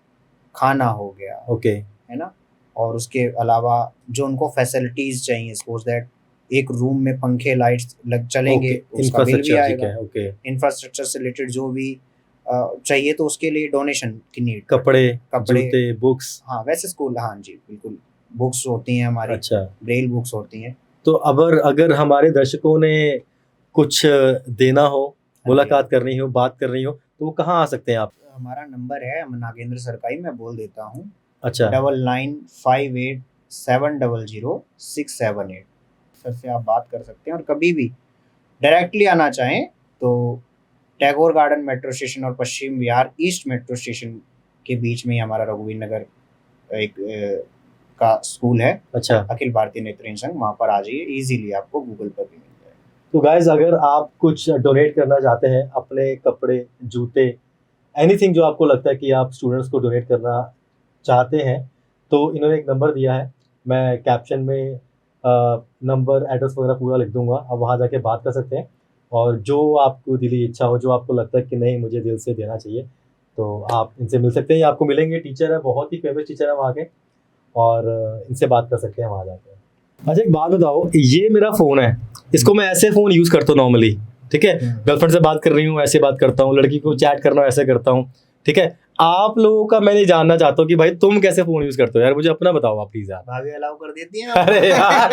खाना हो गया, ओके, है ना, और उसके अलावा जो उनको फैसिलिटीज चाहिए, सपोज दैट एक रूम में पंखे लाइट्स लग चलेंगे, ओके, उसका बिल भी इंफ्रास्ट्रक्चर, ठीक आएगा, है, ओके, इंफ्रास्ट्रक्चर से रिलेटेड जो भी चाहिए, तो उसके लिए डोनेशन की नीड, कपड़े, कपड़े, जूते, बुक्स। हाँ वैसे स्कूल, हाँ जी बिल्कुल, बुक्स होती हैं हमारी, अच्छा, ब्रेल बुक्स होती हैं। तो अगर हमारे दर्शकों ने कुछ देना हो, हाँ मुलाकात जी, करनी हो, बात करनी हो, तो वो कहाँ आ सकते हैं आप? हमारा नंबर है नागेंद्र सर का ही, मैं बोल देता हूँ, अच्छा, 9958700678। सर से आप बात कर सकते हैं, और कभी भी डायरेक्टली आना चाहें तो टैगोर गार्डन मेट्रो स्टेशन और Paschim Vihar east metro station के बीच में ही हमारा रघुवीर नगर एक का स्कूल है, अच्छा। अखिल भारतीय नेत्रहीन संघ, वहाँ पर आ जाइए, इजीली आपको गूगल पर भी मिल जाएगा। तो गाइज, अगर आप कुछ डोनेट करना चाहते हैं, अपने कपड़े, जूते, एनीथिंग जो आपको लगता है कि आप स्टूडेंट्स को डोनेट करना चाहते हैं, तो इन्होंने एक नंबर दिया है, मैं कैप्शन में नंबर, एड्रेस वगैरह पूरा लिख दूंगा, आप वहाँ जाके बात कर सकते हैं। और जो आपको दिली इच्छा हो, जो आपको लगता है कि नहीं मुझे दिल से देना चाहिए, तो आप इनसे मिल सकते हैं। ये आपको मिलेंगे, टीचर है, बहुत ही फेमस टीचर है वहाँ के, और इनसे बात कर सकते हैं वहाँ जाकर। अच्छा, एक बात बताओ, ये मेरा फ़ोन है, इसको मैं ऐसे फ़ोन यूज़ करता हूँ नॉर्मली, ठीक है, गर्लफ्रेंड से बात कर रही हूँ ऐसे बात करता हूँ, लड़की को चैट करना ऐसे करता हूँ, ठीक है। आप लोगों का मैं ये जानना चाहता हूँ कि भाई तुम कैसे फ़ोन यूज़ करते हो यार, मुझे अपना बताओ आप प्लीज़ यार। भाभी अलाउ कर देती हैं अरे यार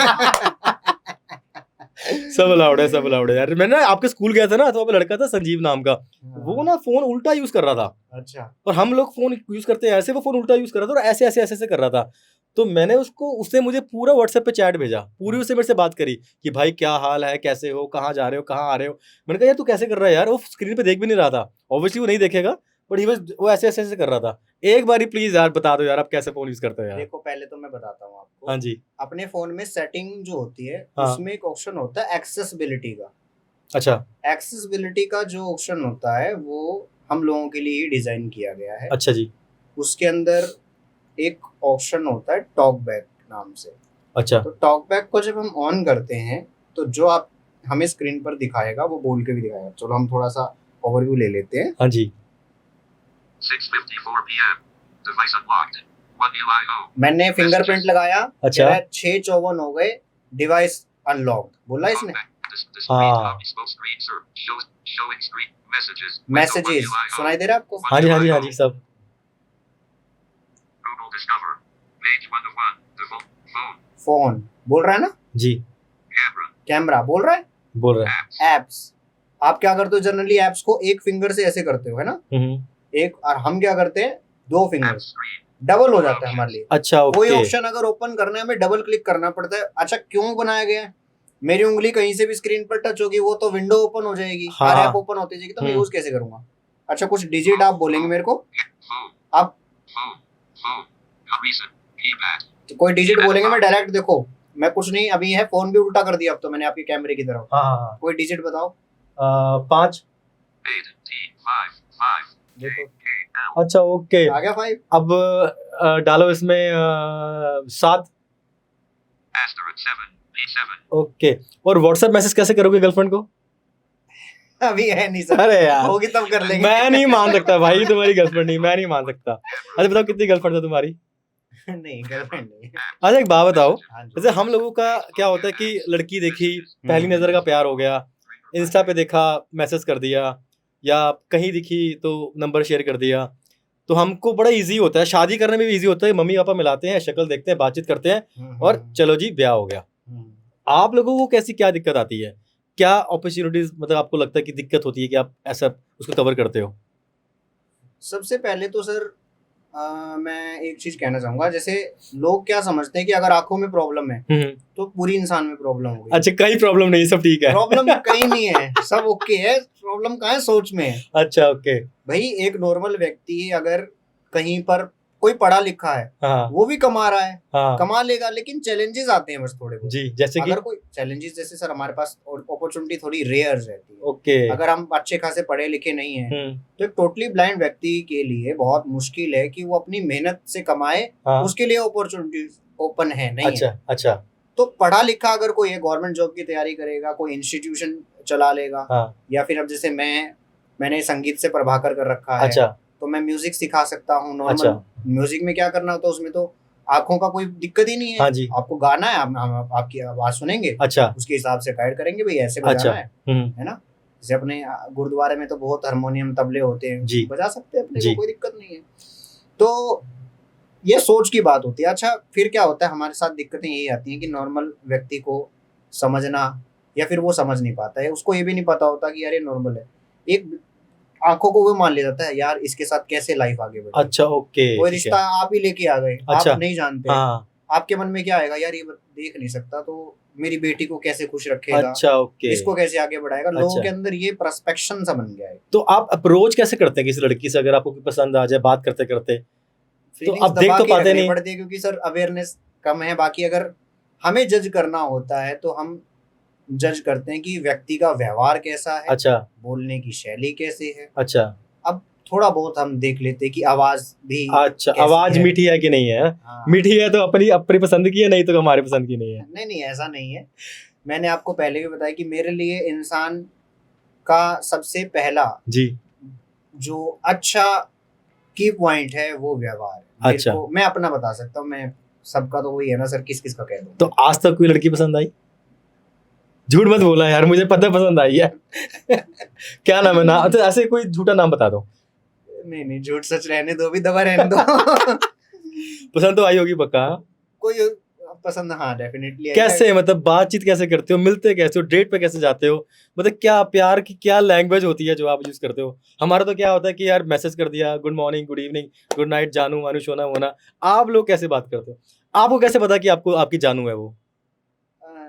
सब अलाउड है, सब अलाउड है यार। मैं ना आपके स्कूल गया था ना, तो वहाँ पे लड़का था संजीव नाम का, वो ना फ़ोन उल्टा यूज़ कर रहा था। अच्छा, और हम लोग फ़ोन यूज़ करते हैं ऐसे, वो फ़ोन उल्टा यूज़ कर रहा था और ऐसे ऐसे ऐसे ऐसे कर रहा था। तो मैंने उसने मुझे पूरा व्हाट्सएप पे चैट भेजा, पूरी उससे मेरे से बात करी कि भाई क्या हाल है, कैसे हो, कहाँ जा रहे हो, कहाँ आ रहे हो। मैंने कहा यार तू कैसे कर रहा है यार, वो स्क्रीन पे देख भी नहीं रहा था, ऑब्वियसली वो नहीं देखेगा, बट वो ऐसे ऐसे ऐसे कर रहा था। एक बारी प्लीज यार बता दो यार, आप कैसे फ़ोन यूज़ करते हो यार? देखो पहले तो मैं बताता हूँ आपको, हाँ जी। अपने फोन में सेटिंग जो होती है, हाँ। उसमें एक ऑप्शन होता है एक्सेसिबिलिटी का। अच्छा, एक्सेसिबिलिटी का जो ऑप्शन होता है वो हम लोगों के लिए ही डिजाइन किया गया है। अच्छा जी, उसके अंदर एक ऑप्शन होता है टॉक बैक नाम से। अच्छा, तो टॉक बैक को जब हम ऑन करते हैं तो जो आप हमें स्क्रीन पर दिखाएगा वो बोल के भी दिखाएगा। चलो हम थोड़ा सा ओवरव्यू ले लेते हैं। हाँ जी। 6:54 p.m. Device unlocked. 1 UIO. मैंने फिंगरप्रिंट लगाया, अच्छा। कह रहा है 6:54 हो गए, डिवाइस अनलॉक्ड बोला इसने। हाँ। Showing screen messages. मैसेजेस सुनाई दे रहा है आपको? हाँ जी, हाँ जी, हाँ जी, सब। Google Discover. Page 1 of 1. Default. Phone. Phone बोल रहा है ना, जी, Camera. कैमरा बोल रहा है, बोल रहे हैं। Apps. एप्स। आप क्या करते हो जनरली, एप्स को एक फिंगर से ऐसे करते हो, है ना, एक, और हम क्या करते हैं दो फिंगर, App screen. डबल हो जाता है हमारे लिए। अच्छा, कोई ओके। ऑप्शन अगर ओपन करना है हमें डबल क्लिक करना पड़ता है। अच्छा क्यों बनाया गया है? मेरी उंगली कहीं से भी स्क्रीन पर टच होगी वो तो विंडो ओपन हो जाएगी, हाँ, हर हाँ। ऐप ओपन होती जाएगी, तो मैं हम्म। यूज कैसे करूंगा? अच्छा कुछ डिजिट आप बोलेंगे मेरे को, Phone. आप Phone. Recent. Keypad. तो कोई डिजिट बोलेंगे, मैं डायरेक्ट, देखो मैं कुछ नहीं, अभी है फोन भी उल्टा कर दिया अब तो मैंने आपके कैमरे की तरफ। हाँ, हाँ, हाँ। कोई डिजिट बताओ। 5। 8. T. 5. 5. देखो K. L. अच्छा, ओके। आ गया 5। अब डालो इसमें 7। Asterisk 7. B7. ओके। और व्हाट्सएप मैसेज कैसे करोगे गर्लफ्रेंड को? अभी है नहीं सर, अरे यार, होगी तब कर लेंगे। मैं नहीं मान सकता भाई, तुम्हारी गर्लफ्रेंड नहीं, मैं नहीं मान सकता। अच्छा बताओ, कितनी गर्लफ्रेंड है तुम्हारी? नहीं गर्लफ्रेंड नहीं। अच्छा, एक बात बताओ, हाँ जी। जैसे हम लोगों का क्या होता है कि लड़की देखी, पहली नज़र का प्यार हो गया, इंस्टा पे देखा, मैसेज कर दिया, या कहीं दिखी तो नंबर शेयर कर दिया, तो हमको बड़ा इजी होता है, शादी करने में भी इजी होता है, मम्मी पापा मिलाते हैं, शक्ल देखते हैं, बातचीत करते हैं, और चलो जी ब्याह हो गया। आप लोगों को कैसी क्या दिक्कत आती है? क्या अपॉर्चुनिटीज, मतलब आपको लगता है कि दिक्कत होती है कि आप ऐसा उसको कवर करते हो? सबसे पहले तो सर मैं एक चीज कहना चाहूंगा, जैसे लोग क्या समझते हैं कि अगर आंखों में प्रॉब्लम है तो पूरी इंसान में प्रॉब्लम हो गई। अच्छा, कहीं प्रॉब्लम नहीं, सब ठीक है। प्रॉब्लम कहीं नहीं है, सब ओके है, प्रॉब्लम कहाँ है, सोच में है। अच्छा, ओके। भाई एक नॉर्मल व्यक्ति अगर कहीं पर कोई पढ़ा लिखा है, हाँ, वो भी कमा रहा है, हाँ, कमा लेगा, लेकिन चैलेंजेस आते हैं बस थोड़े बहुत। जी, जैसे कि अगर कोई चैलेंजेस, जैसे सर हमारे पास अपॉर्चुनिटी थोड़ी रेयर रहती है। ओके। अगर हम अच्छे खासे पढ़े लिखे नहीं हैं हम्म। तो एक टोटली ब्लाइंड व्यक्ति के लिए बहुत मुश्किल है कि वो अपनी मेहनत से कमाए, हाँ। उसके लिए अपॉर्चुनिटी ओपन है नहीं अच्छा, है। अच्छा। तो पढ़ा लिखा अगर कोई है, गवर्नमेंट जॉब की तैयारी करेगा, कोई इंस्टीट्यूशन चला लेगा, हाँ या फिर अब जैसे मैंने संगीत से प्रभाकर कर रखा है, अच्छा तो मैं म्यूजिक सिखा सकता हूँ नॉर्मल। अच्छा म्यूजिक में क्या करना होता है, उसमें तो आंखों का कोई दिक्कत ही नहीं है। हाँ जी आपको गाना है, हम आपकी आवाज सुनेंगे, अच्छा उसके हिसाब से गाइड करेंगे, भाई ऐसे अच्छा बजाना है ना। जैसे अपने गुरुद्वारे में तो बहुत हारमोनियम तबले होते हैं, जी बजा सकते हैं अपने जी को, कोई दिक्कत नहीं है। तो ये सोच की बात होती है। अच्छा, फिर क्या होता है, हमारे साथ दिक्कतें यही आती हैं कि नॉर्मल व्यक्ति को समझना, या फिर वो समझ नहीं पाता है, उसको ये भी नहीं पता होता कि यार ये नॉर्मल है। एक आंखों को वो मान लिया जाता है, यार इसके साथ कैसे लाइफ आगे बढ़ेगी। अच्छा ओके कोई ठीक रिश्ता है आप ही लेके आ गए, अच्छा आप नहीं जानते, हाँ आपके मन में क्या आएगा, यार ये देख नहीं सकता तो मेरी बेटी को कैसे खुश रखेगा, अच्छा ओके इसको कैसे आगे बढ़ाएगा। लोगों अच्छा के अंदर ये परस्पेक्शन सा बन गया है। तो आप अप्रोच कैसे करते हैं किसी लड़की से अगर आपको कोई पसंद आ जाए बात करते करते तो फीलिंग्स आप देख दबा तो के पाते रखनी नहीं पड़ती है, क्योंकि सर अवेयरनेस कम है। बाकी अगर हमें जज करना होता है तो हम जज करते हैं कि व्यक्ति का व्यवहार कैसा है, अच्छा बोलने की शैली कैसी है। अच्छा अब थोड़ा बहुत हम देख लेते हैं कि आवाज भी अच्छा कैसी आवाज है। मीठी है कि नहीं है हाँ। मीठी है तो अपनी अपनी पसंद की है नहीं तो हमारे पसंद की नहीं है नहीं नहीं, ऐसा नहीं है। मैंने आपको पहले भी बताया कि मेरे लिए इंसान का सबसे पहला जी जो अच्छा की पॉइंट है वो व्यवहार है। मेरे अच्छा। को, मैं अपना बता सकता हूँ, मैं सबका तो वही है ना सर, किस किस का कह दूँ। तो आज तक कोई लड़की पसंद आई झूठ मत बोला यार मुझे पता पसंद आई है क्या नाम है ना तो ऐसे कोई झूठा नाम बता दो नहीं नहीं, झूठ सच रहने दो, भी दबा रहने दो। पसंद तो आई होगी पक्का कोई पसंद, हाँ डेफिनेटली। कैसे मतलब बातचीत कैसे करते हो मिलते कैसे हो डेट पे कैसे जाते हो मतलब क्या प्यार की क्या लैंग्वेज होती है जो आप यूज करते हो हमारा तो क्या होता है कि यार मैसेज कर दिया good morning good evening good night जानू वानू शोना वोना आप लोग कैसे बात करते हो आपको कैसे पता कि आपको आपकी जानू है वो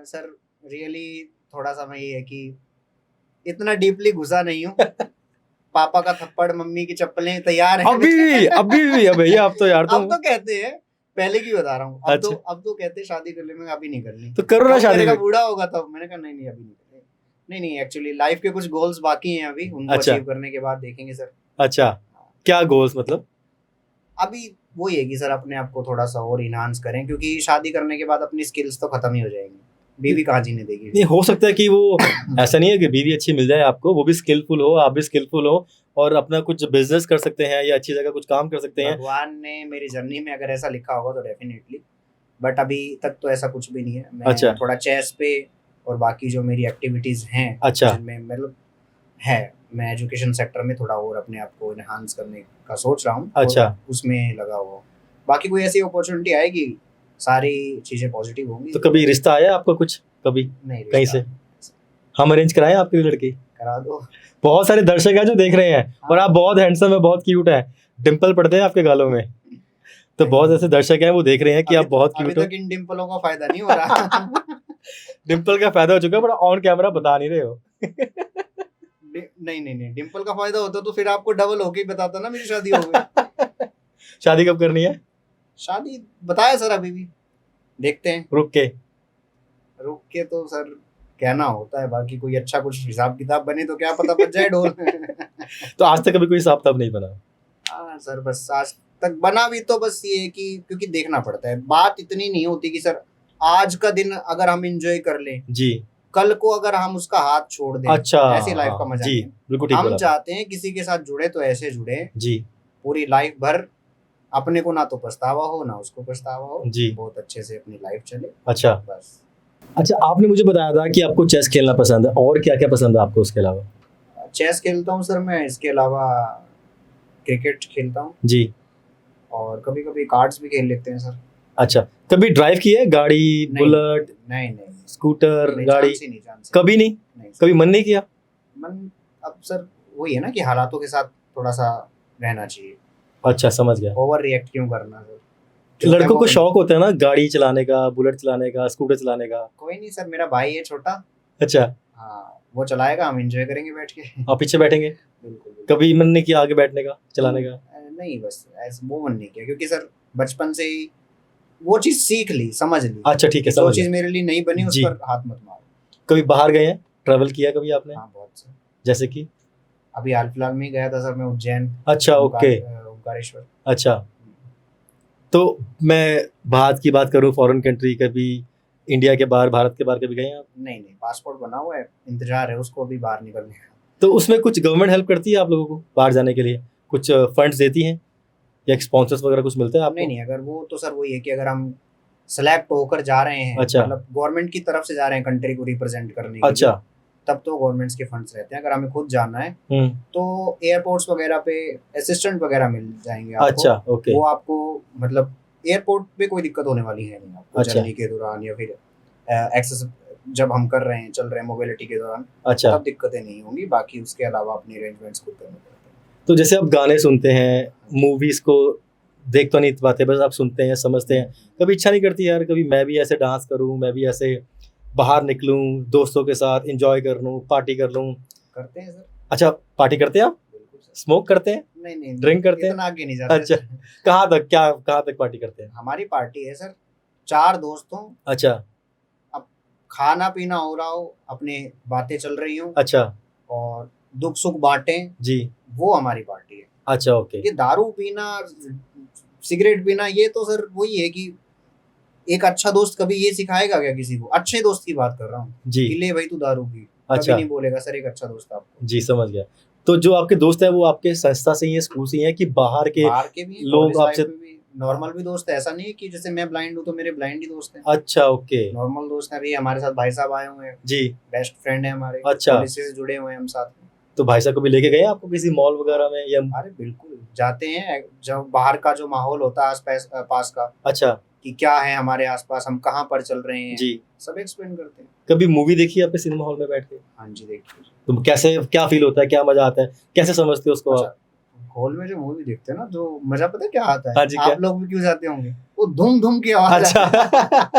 सर रियली थोड़ा सा मैं ये है कि इतना डीपली घुसा नहीं हूँ। पापा का थप्पड़ मम्मी की चप्पलें तैयार है। अभी भी है भैया आप तो यार अब तो कहते हैं, पहले की बता रहा हूँ, अच्छा। अब तो कहते हैं शादी कर ले, मैं अभी नहीं करनी। तो करो ना कब शादी करेगा, फिर। बूढ़ा होगा तब। मैंने कहा नहीं नहीं अभी नहीं करनी। नहीं नहीं, एक्चुअली लाइफ के कुछ गोल्स बाकी हैं अभी, उनको अच्छा। अचीव करने के बाद देखेंगे सर। अच्छा क्या गोल्स मतलब अभी वो ये है कि सर अपने आप को थोड़ा सा और इनहांस करें, क्योंकि शादी करने के बाद अपनी स्किल्स तो खत्म ही हो जाएंगी, बीवी कहाँ जीने देगी। नहीं हो सकता है कि वो ऐसा नहीं है कि बीवी अच्छी मिल जाए आपको वो भी स्किलफुल हो आप भी स्किलफुल हो और अपना कुछ बिजनेस कर सकते हैं या अच्छी जगह कुछ काम कर सकते हैं भगवान ने मेरी जर्नी में अगर ऐसा लिखा होगा तो डेफिनेटली, बट अभी तक तो ऐसा कुछ भी नहीं है। मैं अच्छा। थोड़ा चेस पे और बाकी जो मेरी एक्टिविटीज हैं, अच्छा। जिनमें मतलब है, मैं एजुकेशन सेक्टर में थोड़ा और अपने आप को इनहांस करने का सोच रहा हूँ। अच्छा। और उसमें लगा हुआ हूँ। बाकी कोई ऐसी अपॉर्चुनिटी आएगी, सारी चीजें पॉजिटिव होंगी। तो कभी रिश्ता आया आपका कुछ कभी नहीं, कहीं से हम अरेंज कराएं आपके लिए लड़की करा दो। बहुत सारे दर्शक हैं जो देख रहे हैं और आप बहुत हैंडसम है बहुत क्यूट है डिंपल पड़ते हैं आपके गालों में तो बहुत ऐसे दर्शक हैं वो देख रहे हैं कि आप बहुत अभी क्यूट हो तक इन डिम्पलों का फायदा नहीं हो रहा। डिंपल का फायदा हो चुका है बड़ा ऑन कैमरा बता नहीं रहे हो नहीं नहीं नहीं, डिम्पल का फायदा होता तो फिर आपको डबल होके ही बताता ना मेरी शादी हो गई। शादी कब करनी है शादी बताया सर, अभी भी देखते हैं। रुक के तो सर कहना होता है, बाकी कोई अच्छा कुछ हिसाब किताब बने तो क्या पता बच जाए ढोल। तो आज तक कभी कोई हिसाब किताब नहीं बना हाँ सर, बस आज तक बना भी तो बस ये है कि क्योंकि देखना पड़ता है, बात इतनी नहीं होती कि सर आज का दिन अगर हम एंजॉय कर लें, जी कल को अगर हम उसका हाथ छोड़ दें, अच्छा ऐसी लाइफ का मजा जी नहीं है। बिल्कुल ठीक हम बोला चाहते हैं किसी के साथ जुड़े तो ऐसे जुड़े जी पूरी लाइफ भर, अपने को ना तो पछतावा हो ना उसको पछतावा हो, जी बहुत अच्छे से अपनी लाइफ चले अच्छा बस। अच्छा आपने मुझे बताया था कि आपको चेस खेलना पसंद है और क्या क्या पसंद है आपको उसके अलावा चेस खेलता हूँ सर मैं, इसके अलावा क्रिकेट खेलता हूँ जी और कभी कभी कार्ड्स भी खेल लेते हैं सर। अच्छा कभी ड्राइव की है गाड़ी नहीं, बुलेट नहीं नहीं स्कूटर नहीं, गाड़ी चांस ही नहीं, चांस ही कभी नहीं नहीं सर। कभी मन नहीं किया मन अब सर वही है ना कि हालातों के साथ थोड़ा सा रहना चाहिए। अच्छा समझ गया ओवर रिएक्ट क्यों करना सर। लड़कों को शौक होता है ना गाड़ी चलाने का बुलेट चलाने का स्कूटर चलाने का कोई नहीं सर, मेरा भाई है छोटा, अच्छा हाँ वो चलाएगा, हम एंजॉय करेंगे बैठ के। आप पीछे बैठेंगे बिल्कुल बिल्कुल। कभी मन नहीं किया आगे बैठने का चलाने का नहीं बस ऐसा वो मन नहीं किया, क्योंकि सर बचपन से ही वो चीज सीख ली, समझ ली। अच्छा ठीक है जो समझ चीज गया मेरे लिए नहीं बनी उस जी। पर हाथ मत मारो। कभी बाहर गए हैं ट्रैवल किया कभी आपने हाँ बहुत सर, जैसे कि अभी हाल फिलहाल में ही गया था सर मैं उज्जैन। अच्छा ओके ओंकारेश्वर। अच्छा तो मैं बात की बात करूं फॉरेन कंट्री कभी इंडिया के बाहर, भारत के बाहर कभी गए हैं आप? नहीं नहीं, पासपोर्ट बना हुआ है, इंतजार है उसको अभी बाहर निकलने का। तो उसमें कुछ गवर्नमेंट हेल्प करती है आप लोगों को बाहर जाने के लिए? कुछ फंड्स देती हैं या स्पॉन्सर्स वगैरह कुछ मिलता है आपको? नहीं नहीं, अगर वो तो सर वही है कि अगर हम सेलेक्ट होकर जा रहे हैं, अच्छा। मतलब गवर्नमेंट की तरफ से जा रहे हैं कंट्री को रिप्रेजेंट करने के लिए, अच्छा। तब तो गवर्नमेंट्स के फंड्स रहते हैं। अगर हमें खुद जाना है हम्म। तो एयरपोर्ट्स वगैरह पे असिस्टेंट वगैरह मिल जाएंगे आपको। अच्छा, ओके। वो आपको मतलब एयरपोर्ट पे कोई दिक्कत होने वाली है नहीं आपको, अच्छा। जर्नी के दौरान या फिर एक्सेस जब हम कर रहे हैं, चल रहे हैं मोबिलिटी के दौरान, अच्छा। तब दिक्कतें नहीं होंगी। बाकी उसके अलावा अपने अरेंजमेंट्स खुद करने पड़ते हैं। तो जैसे आप गाने सुनते हैं, मूवीज को देख तो नहीं पाते, बस आप सुनते हैं, समझते हैं, कभी इच्छा नहीं करती यार कभी मैं भी ऐसे डांस करूं, मैं भी ऐसे बाहर निकलूं, दोस्तों के साथ एंजॉय कर लूं, पार्टी कर लूं? करते हैं सर, अच्छा, पार्टी करते हैं आप? बिल्कुल सर। स्मोक करते हैं? नहीं नहीं, ड्रिंक करते हैं? इतना आगे नहीं जाते अच्छा। सर। कहाँ तक पार्टी करते हैं? हमारी पार्टी है सर, 4 दोस्त हों, अच्छा। अब खाना पीना हो रहा हो, अपने बातें चल रही हों अच्छा और दुख सुख बांटें, जी। वो हमारी पार्टी है। अच्छा, ओके। ये दारू पीना, सिगरेट पीना, ये तो सर वही है कि एक अच्छा दोस्त कभी ये सिखाएगा क्या किसी को? अच्छे दोस्त की बात कर रहा हूँ जी। कि ले भाई तू दारू पी, कभी अच्छा। नहीं बोलेगा सर एक अच्छा दोस्त आपको। जी, समझ गया। तो जो आपके दोस्त है वो आपके संस्था से ही है, स्कूल से ही है कि बाहर के? बाहर के भी, लोग कॉलेज आपसे- लाइफ में भी नॉर्मल भी दोस्त है। ऐसा नहीं है कि जैसे मैं ब्लाइंड हूँ तो मेरे ब्लाइंड ही दोस्त हैं, अच्छा, ओके। नॉर्मल दोस्त हैं। अभी हमारे साथ भाई साहब आए हुए हैं, जी। बेस्ट फ्रेंड है हमारे, अच्छा। पुलिस से जुड़े हुए हैं हम साथ में। तो भाई साहब कभी लेके गए आपको किसी मॉल वगैरह में या? अरे बिल्कुल जाते हैं, जब बाहर का जो माहौल होता है आस पास का, अच्छा कि क्या है हमारे आसपास, हम कहाँ पर चल रहे हैं, जी। सब एक्सप्लेन करते हैं। कभी मूवी देखी है आपने सिनेमा हॉल में बैठ के? हाँ जी, देखिए। तो कैसे, क्या फील होता है, क्या मजा आता है, कैसे समझते हो उसको आप? अच्छा, हॉल में जो मूवी देखते हैं ना, जो मजा पता है क्या आता हाँ है? जी, आप क्या? लोग भी क्यों जाते होंगे? वो धूम धूम की आवाज अच्छा। आता है।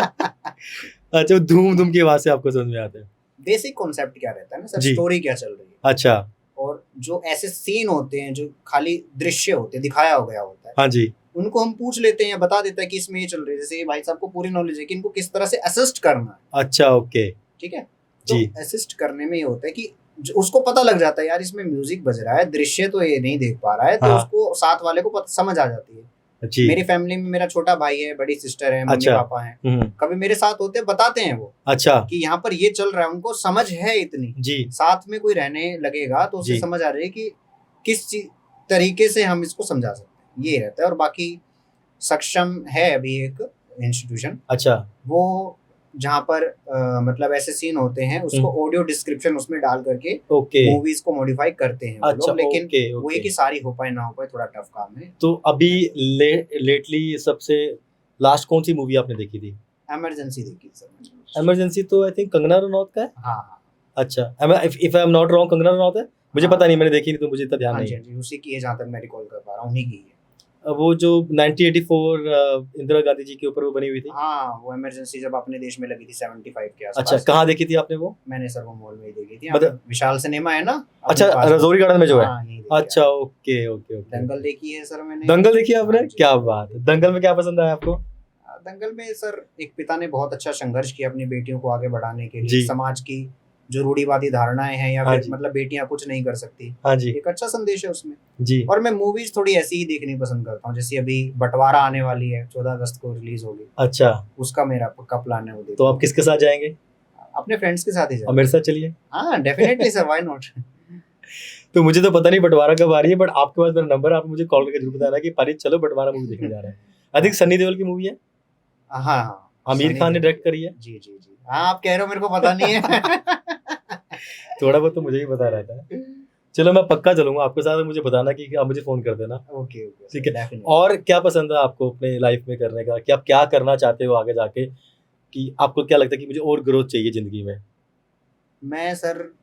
अच्छा, धूम धूम की आवाज से आपको समझ में आता है? बेसिक कॉन्सेप्ट क्या रहता है ना सर, जी। स्टोरी क्या चल रही है, अच्छा। और जो ऐसे सीन होते हैं जो खाली दृश्य होते हैं, दिखाया गया होता है, हाँ जी। उनको हम पूछ लेते हैं या बता देता है कि इसमें ये चल रही है। जैसे ये भाई साहब को पूरी नॉलेज है कि इनको किस तरह से असिस्ट करना है, अच्छा, ओके। ठीक है? तो जी। असिस्ट करने में ये होता है कि उसको पता लग जाता है यार इसमें म्यूजिक बज रहा है, दृश्य तो ये नहीं देख पा रहा है, तो हाँ। उसको साथ वाले को समझ आ जाती है। जी। मेरी फैमिली में मेरा छोटा भाई है, बड़ी सिस्टर है, मम्मी अच्छा। पापा हैं, हम्म। कभी मेरे साथ होते बताते हैं वो अच्छा कि यहाँ पर ये चल रहा है, उनको समझ है इतनी। जी। साथ में कोई रहने लगेगा तो उसे जी। समझ आ रही है कि किस तरीके से हम इसको समझा सकते हैं, ये रहता है। और बाकी सक्षम है अभी एक इंस्टीट्यूशन, अच्छा। वो जहाँ पर मतलब ऐसे सीन होते हैं, उसको ऑडियो डिस्क्रिप्शन उसमें डाल करके ओके। मूवीज को मॉडिफाई करते हैं वो अच्छा, लोग, लेकिन ओके, वो ओके। ये कि सारी हो पाए ना हो पाए, थोड़ा टफ काम है। तो अभी लेटली सबसे लास्ट कौन सी मूवी आपने देखी थी? इमरजेंसी देखी सर। इमरजेंसी तो आई थिंक कंगना रनौत का है। हाँ हाँ अच्छा, if I am not wrong, Kangana Ranaut है। मुझे हाँ। पता नहीं, मैंने देखी नहीं तो मुझे इतना ध्यान हाँ नहीं जी, है। हाँ जी, उसी की है जहाँ तक मैं रिकॉल कर पा रहा हूँ, उन्हीं की है। वो जो 1984 इंदिरा गांधी जी के ऊपर वो बनी हुई थी। हाँ, वो इमरजेंसी जब अपने देश में लगी थी 75 के अच्छा, आसपास। कहाँ देखी थी आपने वो? मैंने सर वो मॉल में ही देखी थी, मतलब- यहाँ विशाल सिनेमा है ना अपने अच्छा, पास में। रजौरी गार्डन में जो है। हाँ, यहीं देखी है। अच्छा, ओके ओके ओके। दंगल देखी है सर मैंने। दंगल देखी है आपने? हाँ जी। क्या बात है, दंगल में क्या पसंद आया आपको? दंगल में सर एक पिता ने बहुत अच्छा संघर्ष किया अपनी बेटियों को आगे बढ़ाने के जी। लिए। समाज की जो रूढ़िवादी धारणाएं हैं या हाँ फिर जी। मतलब बेटियां कुछ नहीं कर सकती, हाँ जी। एक अच्छा संदेश है उसमें। जी। और मैं मूवीज थोड़ी ऐसी ही देखनी पसंद करता हूँ, जैसे अभी बंटवारा आने वाली है, 14 अगस्त को रिलीज होगी, अच्छा, उसका मेरा पक्का प्लान है वो तो देखने आप किसके साथ जाएंगे? का। अपने फ्रेंड्स के साथ ही और जाए। मेरे साथ चलिए। हाँ डेफिनेटली सर, व्हाई नॉट। तो मुझे तो पता नहीं बंटवारा कब आ रही है, बट आपके पास मेरा नंबर, आप मुझे कॉल करके जरूर बताना कि पारित चलो बंटवारा मूवी देखने जा रहे हैं। आई थिंक सनी देओल की मूवी है, हाँ हाँ, आमिर खान ने डायरेक्ट करी है। जी जी जी। हाँ, आप कह रहे हो मेरे को पता नहीं है। थोड़ा बहुत तो मुझे भी पता रहता है। चलो, मैं पक्का चलूंगा आपके साथ, मुझे बताना कि आप मुझे फोन कर देना। ओके ओके, ठीक है। definitely। और क्या पसंद है आपको अपने लाइफ में करने का, कि आप क्या करना चाहते हो आगे जाके, कि आपको क्या लगता है कि मुझे और ग्रोथ चाहिए जिंदगी में? मैं सर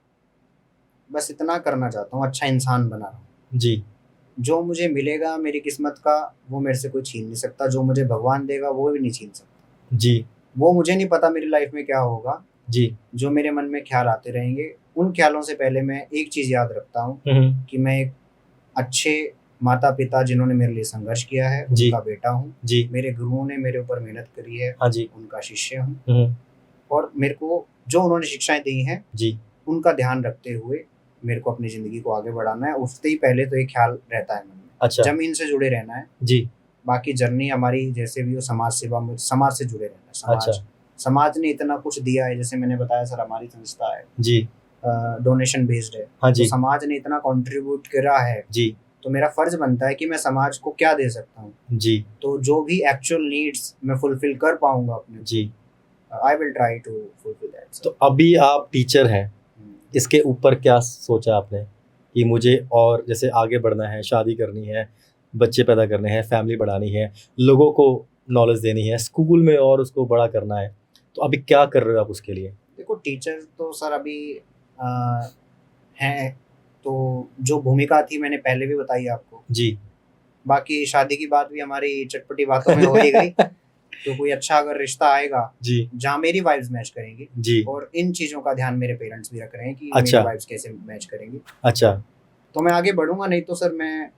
बस इतना करना चाहता हूँ, अच्छा इंसान बना रहा हूँ। जी। जो मुझे मिलेगा मेरी किस्मत का, वो मेरे से कोई छीन नहीं सकता। जो मुझे भगवान देगा वो भी नहीं छीन सकता। जी। वो मुझे नहीं पता मेरी लाइफ में क्या होगा। जी। जो मेरे मन में ख्याल आते रहेंगे, उन ख्यालों से पहले मैं एक चीज़ याद रखता हूँ कि मैं एक अच्छे माता पिता जिन्होंने मेरे लिए संघर्ष किया है जी। उनका बेटा हूँ। जी। मेरे गुरुओं ने मेरे ऊपर मेहनत करी है, हाँ जी। उनका शिष्य हूँ। और मेरे को जो उन्होंने शिक्षाएं दी हैं जी। उनका ध्यान रखते हुए मेरे को अपनी ज़िंदगी को आगे बढ़ाना है। उठते ही पहले तो एक ख्याल रहता है मन में, अच्छा। ज़मीन से जुड़े रहना है। जी। बाकी जर्नी हमारी जैसे भी हो, समाज सेवा में, समाज से जुड़े रहना है। समाज अच्छा। समाज ने इतना कुछ दिया है, जैसे मैंने बताया सर हमारी संस्था है जी डोनेशन बेस्ड है, हाँ तो जी समाज ने इतना कंट्रीब्यूट करा है, जी तो मेरा फर्ज बनता है कि मैं समाज को क्या दे सकता हूँ। जी तो जो भी एक्चुअल नीड्स मैं फुलफिल कर पाऊंगा अपने, जी। I will try to fulfil that तो अभी आप टीचर हैं, इसके ऊपर क्या सोचा आपने कि मुझे और जैसे आगे बढ़ना है, शादी करनी है, बच्चे पैदा करने हैं, फैमिली बढ़ानी है, लोगों को नॉलेज देनी है, स्कूल में और उसको बड़ा करना है, तो अभी क्या कर रहे हो आप उसके लिए? देखो टीचर तो सर अभी हैं, तो जो भूमिका थी मैंने पहले भी बताई आपको, जी बाकी शादी की बात भी हमारी चटपटी बातों में हो ही गई। तो कोई अच्छा अगर रिश्ता आएगा जी जहाँ मेरी वाइब्स मैच करेंगी, जी और इन चीज़ों का ध्यान मेरे पेरेंट्स भी रख रहे हैं कि अच्छा। मेरी वाइब्स कैसे मैच करेंगी, अच्छा, तो मैं आगे बढ़ूंगा। नहीं तो सर मैं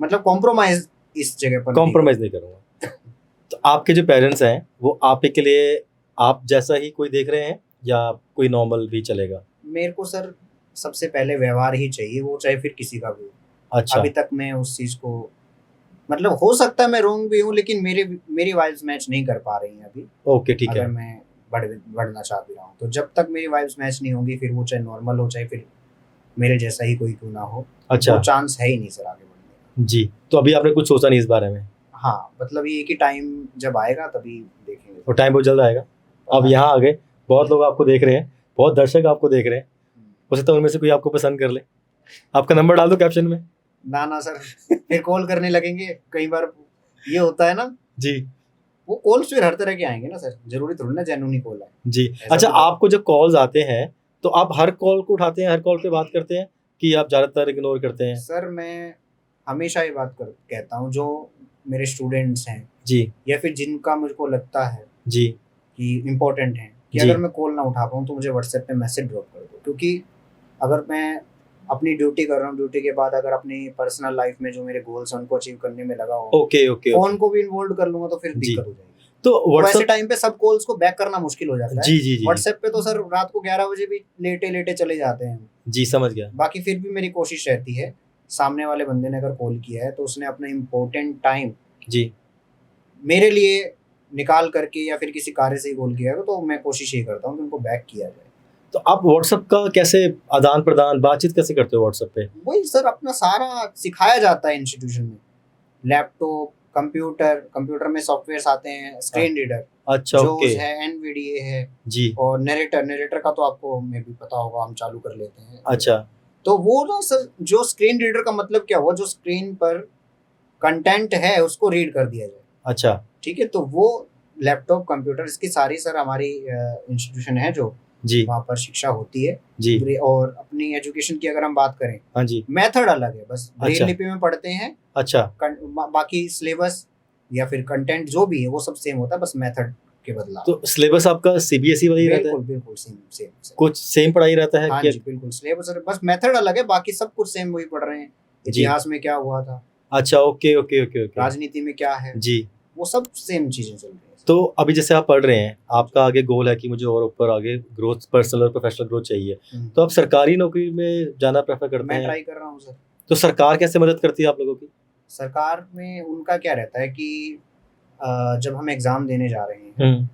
मतलब कॉम्प्रोमाइज इस जगह पर नहीं कॉम्प्रोमाइज नहीं करूँगा। तो आपके जो पेरेंट्स हैं वो आप ही के लिए आप जैसा ही कोई देख रहे हैं या कोई नॉर्मल भी चलेगा? मेरे को सर सबसे पहले व्यवहार ही चाहिए, वो चाहे फिर किसी का भी हो। अच्छा अभी तक मैं उस चीज़ को मतलब हो सकता है मैं रोंग भी हूँ, लेकिन मेरी वाइब्स मैच नहीं कर पा रही हैं अभी। ओके ठीक अगर है। मैं बढ़ना चाह भी रहा हूँ, तो जब तक मेरी वाइब्स मैच नहीं होंगी, फिर वो चाहे नॉर्मल हो चाहे फिर मेरे जैसा ही कोई क्यों ना हो, अच्छा वो चांस है ही नहीं सर आगे बढ़ने का। जी, तो अभी आपने कुछ सोचा नहीं इस बारे में? हाँ मतलब ये कि टाइम जब आएगा तभी देखेंगे। और टाइम बहुत जल्द आएगा। अब यहाँ आ गए, बहुत लोग आपको देख रहे हैं, बहुत दर्शक आपको देख रहे हैं, हो सकता है उनमें से कोई आपको पसंद कर ले। आपका नंबर डाल दो कैप्शन में। ना सर फिर कॉल करने लगेंगे, कई बार ये होता है ना जी वो कॉल्स फिर हर तरह के आएंगे ना सर, जरूरी थोड़ी ना जेन्युइन कॉल है। जी। ऐसा अच्छा, भी तो- आपको जब कॉल्स आते हैं तो आप हर कॉल को उठाते हैं, हर कॉल पे बात करते हैं कि आप ज़्यादातर इग्नोर करते हैं? सर मैं हमेशा ये बात कहता हूँ, जो मेरे स्टूडेंट्स हैं जी या फिर जिनका मुझको लगता है जी कि इम्पोर्टेंट है, कि जी। अगर मैं कॉल ना उठा पाऊँ तो मुझे व्हाट्सएप पे मैसेज ड्रॉप कर दो, क्योंकि अगर मैं अपनी ड्यूटी कर रहा हूँ, ड्यूटी के बाद अगर अपनी पर्सनल लाइफ में जो मेरे गोल्स हैं उनको अचीव करने में लगा हो, ओके ओके फोन ओके। को भी इन्वॉल्व कर लूंगा तो फिर जी। दिक्कत हो जाएगी। तो तो ऐसे व्हाट्सएप टाइम पे सब कॉल्स को बैक करना मुश्किल हो जाता है। जी जी जी व्हाट्सएप पे तो सर रात को 11 बजे भी लेटे लेटे चले जाते हैं। जी, समझ गया। बाकी फिर भी मेरी कोशिश रहती है, सामने वाले बंदे ने अगर कॉल किया है तो उसने अपना इम्पोर्टेंट टाइम जी मेरे लिए निकाल करके या फिर किसी कार्य से ही कॉल किया है, तो मैं कोशिश ये करता हूँ कि उनको बैक किया जाए। तो आप व्हाट्सएप का कैसे आदान प्रदान बातचीत कैसे करते हो व्हाट्सएप पे? वही सर अपना सारा सिखाया जाता है इंस्टीट्यूशन में, लैपटॉप, कंप्यूटर में सॉफ्टवेयर आते हैं, स्क्रीन रीडर, अच्छा ओके जोस है, एनवीडीए है, जी। और नरेटर का तो आपको मे भी पता होगा, हम चालू कर लेते हैं। अच्छा तो वो ना सर, जो स्क्रीन रीडर का मतलब क्या हुआ, जो स्क्रीन पर कंटेंट है उसको रीड कर दिया जाए। अच्छा ठीक है, तो वो लैपटॉप, कंप्यूटर, इसकी सारी सर हमारी इंस्टीट्यूशन है जो जी वहाँ पर शिक्षा होती है। जी और अपनी एजुकेशन की अगर हम बात करें, हाँ जी। मेथड अलग है, बस ब्रेल अच्छा। लिपि में पढ़ते हैं। अच्छा बाकी सिलेबस या फिर कंटेंट जो भी है वो सब सेम होता है, बस मेथड के बदलाव। तो सिलेबस आपका सीबीएसई वाला ही रहता है? बिल्कुल सेम। कुछ सेम पढ़ाई रहता है हाँ क्या? जी बिल्कुल, सिलेबस बस मेथड अलग है, बाकी सब कुछ सेम वही पढ़ रहे हैं। इतिहास में क्या हुआ था, अच्छा ओके ओके ओके ओके। राजनीति में क्या है, जी। वो सब सेम चीजें चल रही है। तो अभी जैसे आप पढ़ रहे हैं, आपका आगे गोल है कि मुझे और ऊपर आगे ग्रोथ, पर्सनल और प्रोफेशनल ग्रोथ चाहिए, तो आप सरकारी नौकरी में जाना प्रेफर करते मैं हैं? ट्राई कर रहा हूँ सर। तो सरकार कैसे मदद करती है आप लोगों की? सरकार में उनका क्या रहता है कि जब हम एग्जाम देने जा रहे हैं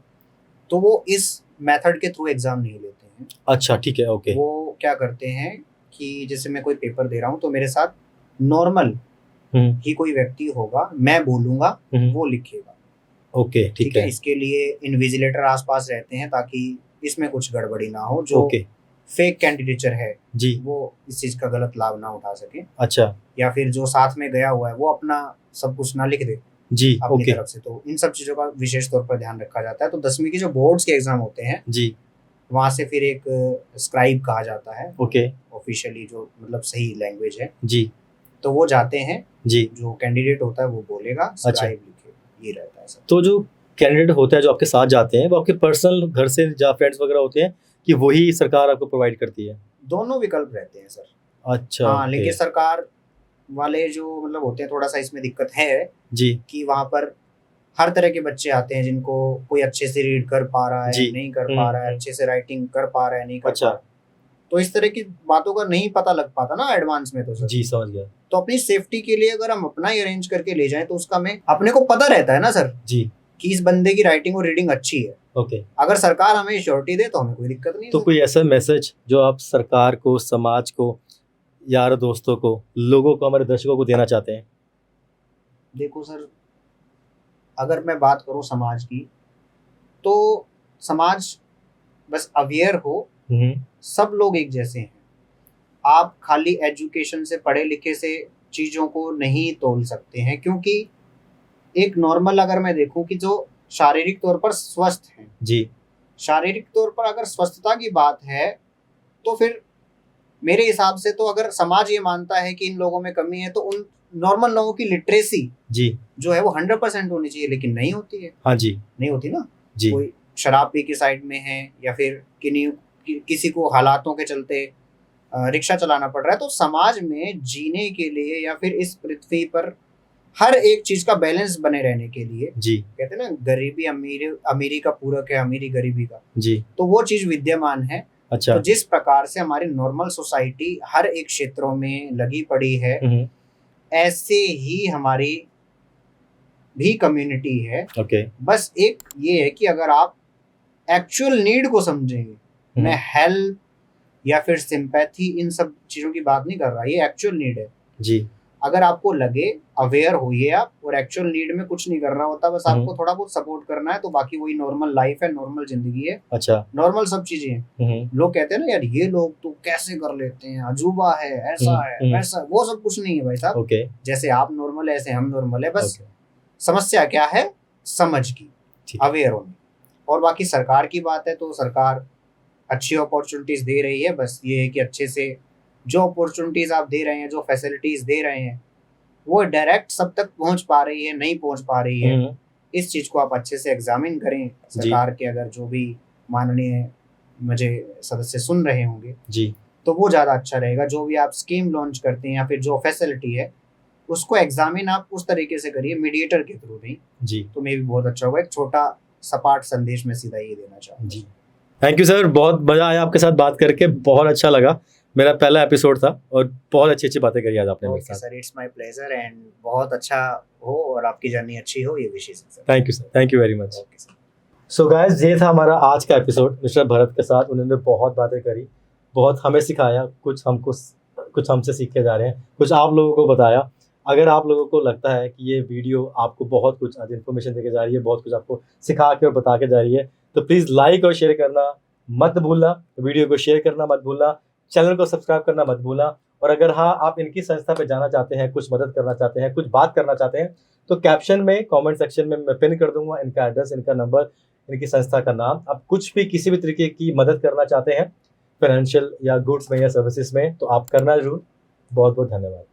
तो वो इस मेथड के थ्रू एग्जाम नहीं लेते हैं। अच्छा ठीक है ओके। वो क्या करते हैं कि जैसे मैं कोई पेपर दे रहा हूँ तो मेरे साथ नॉर्मल ही कोई व्यक्ति होगा, मैं बोलूंगा वो लिखेगा। ओके ठीक है। इसके लिए इन्विजिलेटर आसपास रहते हैं ताकि इसमें कुछ गड़बड़ी ना हो, जो ओके फेक कैंडिडेचर है जी वो इस चीज का गलत लाभ ना उठा सके, अच्छा या फिर जो साथ में गया हुआ है वो अपना सब कुछ ना लिख दे जी अपनी ओके तरफ से। तो इन सब चीजों का विशेष तौर पर ध्यान रखा जाता है। तो 10वीं के जो बोर्ड्स के एग्जाम होते हैं जी वहां से फिर एक स्क्राइब कहा जाता है, ओके ऑफिशियली जो मतलब सही लैंग्वेज है, जी तो वो जाते हैं, जी। जो कैंडिडेट होता है वो बोलेगा, स्क्राइब लिखेगा, ये रहता है सर। तो जो कैंडिडेट होता है जो आपके साथ जाते हैं वो आपके पर्सनल घर से या फ्रेंड्स वगैरह होते हैं कि वही सरकार आपको प्रोवाइड करती है? दोनों विकल्प रहते हैं सर। अच्छा हाँ, ओके। लेकिन सरकार वाले जो मतलब होते हैं, थोड़ा सा इसमें दिक्कत है जी कि वहाँ पर हर तरह के बच्चे आते हैं, जिनको कोई अच्छे से रीड कर पा रहा है, जी। नहीं कर पा रहा है, अच्छे से राइटिंग कर पा रहा है, नहीं कर अच्छा। पा रहा है। तो इस तरह की बातों का नहीं पता लग पाता ना एडवांस में, तो सर जी समझ गया। तो अपनी सेफ्टी के लिए अगर हम अपना ही अरेंज करके ले जाएं तो उसका में अपने को पता रहता है ना सर जी कि इस बंदे की राइटिंग और रीडिंग अच्छी है। ओके, अगर सरकार हमें श्योरिटी दे तो हमें कोई दिक्कत नहीं तो है। कोई ऐसा मैसेज जो आप सरकार को, समाज को, यार दोस्तों को, लोगों को, हमारे दर्शकों को देना चाहते हैं? देखो सर, अगर मैं बात करूं समाज की, तो समाज बस अवेयर हो, सब लोग एक जैसे हैं। आप खाली एजुकेशन से, पढ़े लिखे से चीज़ों को नहीं तोल सकते हैं, क्योंकि एक नॉर्मल अगर मैं देखूं कि जो शारीरिक तौर पर स्वस्थ हैं, जी, शारीरिक तौर पर अगर स्वस्थता की बात है, तो फिर मेरे हिसाब से तो अगर समाज ये मानता है कि इन लोगों में कमी है, तो उन नॉर्मल लोगों की लिटरेसी जी, जो है वो 100% होनी चाहिए, लेकिन नहीं होती है। हाँ जी, नहीं होती ना। जी, कोई शराब पी के साइड में है, या फिर किसी को हालातों के चलते रिक्शा चलाना पड़ रहा है। तो समाज में जीने के लिए या फिर इस पृथ्वी पर हर एक चीज का बैलेंस बने रहने के लिए, जी, कहते हैं ना, गरीबी अमीरी का पूरक है, अमीरी गरीबी का, जी, तो वो चीज विद्यमान है। अच्छा, तो जिस प्रकार से हमारी नॉर्मल सोसाइटी हर एक क्षेत्रों में लगी पड़ी है, ऐसे ही हमारी भी कम्युनिटी है। ओके, बस एक ये है कि अगर आप एक्चुअल नीड को समझेंगे, मैं हेल्प या फिर सिंपैथी इन सब चीज़ों की बात नहीं कर रहा, ये एक्चुअल नीड है। जी, अगर आपको लगे, अवेयर होइए आप, और एक्चुअल नीड में कुछ नहीं करना होता, बस आपको थोड़ा बहुत सपोर्ट करना है, तो बाकी वही नॉर्मल लाइफ है, नॉर्मल जिंदगी है, अच्छा, नॉर्मल सब चीजें हैं। लोग कहते हैं ना, यार ये लोग तो कैसे कर लेते हैं, अजूबा है, ऐसा है, वैसा, वो सब कुछ नहीं है भाई साहब। ओके, जैसे आप नॉर्मल है, ऐसे हम नॉर्मल है, बस ओके, समस्या क्या है, समझ की, ठीक है, अवेयर होने। और बाकी सरकार की बात है, तो सरकार अच्छी अपॉर्चुनिटीज दे रही है। बस ये है कि अच्छे से जो अपॉर्चुनिटीज आप दे रहे हैं, जो फैसिलिटीज दे रहे हैं, वो डायरेक्ट सब तक पहुंच पा रही है, नहीं पहुंच पा रही है, इस चीज को आप अच्छे से एग्जामिन करें। सरकार के अगर जो भी माननीय मुझे सदस्य सुन रहे होंगे जी, तो वो ज़्यादा अच्छा रहेगा। जो भी आप स्कीम लॉन्च करते हैं या फिर जो फैसिलिटी है, उसको एग्जामिन आप उस तरीके से करिए, मीडिएटर के थ्रू नहीं, जी, तो मे भी बहुत अच्छा होगा। एक छोटा सपाट संदेश में सीधा ये देना चाहूँगा। जी, थैंक यू सर, बहुत मज़ा आया आपके साथ बात करके, बहुत अच्छा लगा। मेरा पहला एपिसोड था और बहुत अच्छी अच्छी बातें करी आज आपने मेरे ओके साथ। Sir, it's my pleasure, and बहुत अच्छा हो और आपकी जर्नी अच्छी हो, ये विशेष है thank you sir, thank you very much. Okay sir. So guys, ये था हमारा आज का एपिसोड मिस्टर भरत के साथ। उन्होंने बहुत बातें करी, बहुत हमें सिखाया, कुछ हमसे सीख के जा रहे हैं, कुछ आप लोगों को बताया। अगर आप लोगों को लगता है कि ये वीडियो आपको बहुत कुछ आज इन्फॉर्मेशन देके जा रही है, बहुत कुछ आपको सिखा के और बता के जा रही है, तो प्लीज़ लाइक और शेयर करना मत भूलना, वीडियो को शेयर करना मत भूलना, चैनल को सब्सक्राइब करना मत भूलना। और अगर हाँ, आप इनकी संस्था पे जाना चाहते हैं, कुछ मदद करना चाहते हैं, कुछ बात करना चाहते हैं, तो कैप्शन में, कमेंट सेक्शन में मैं पिन कर दूंगा इनका एड्रेस, इनका नंबर, इनकी संस्था का नाम। आप कुछ भी किसी भी तरीके की मदद करना चाहते हैं, फाइनेंशियल या गुड्स में या सर्विसेज में, तो आप करना जरूर। बहुत बहुत धन्यवाद।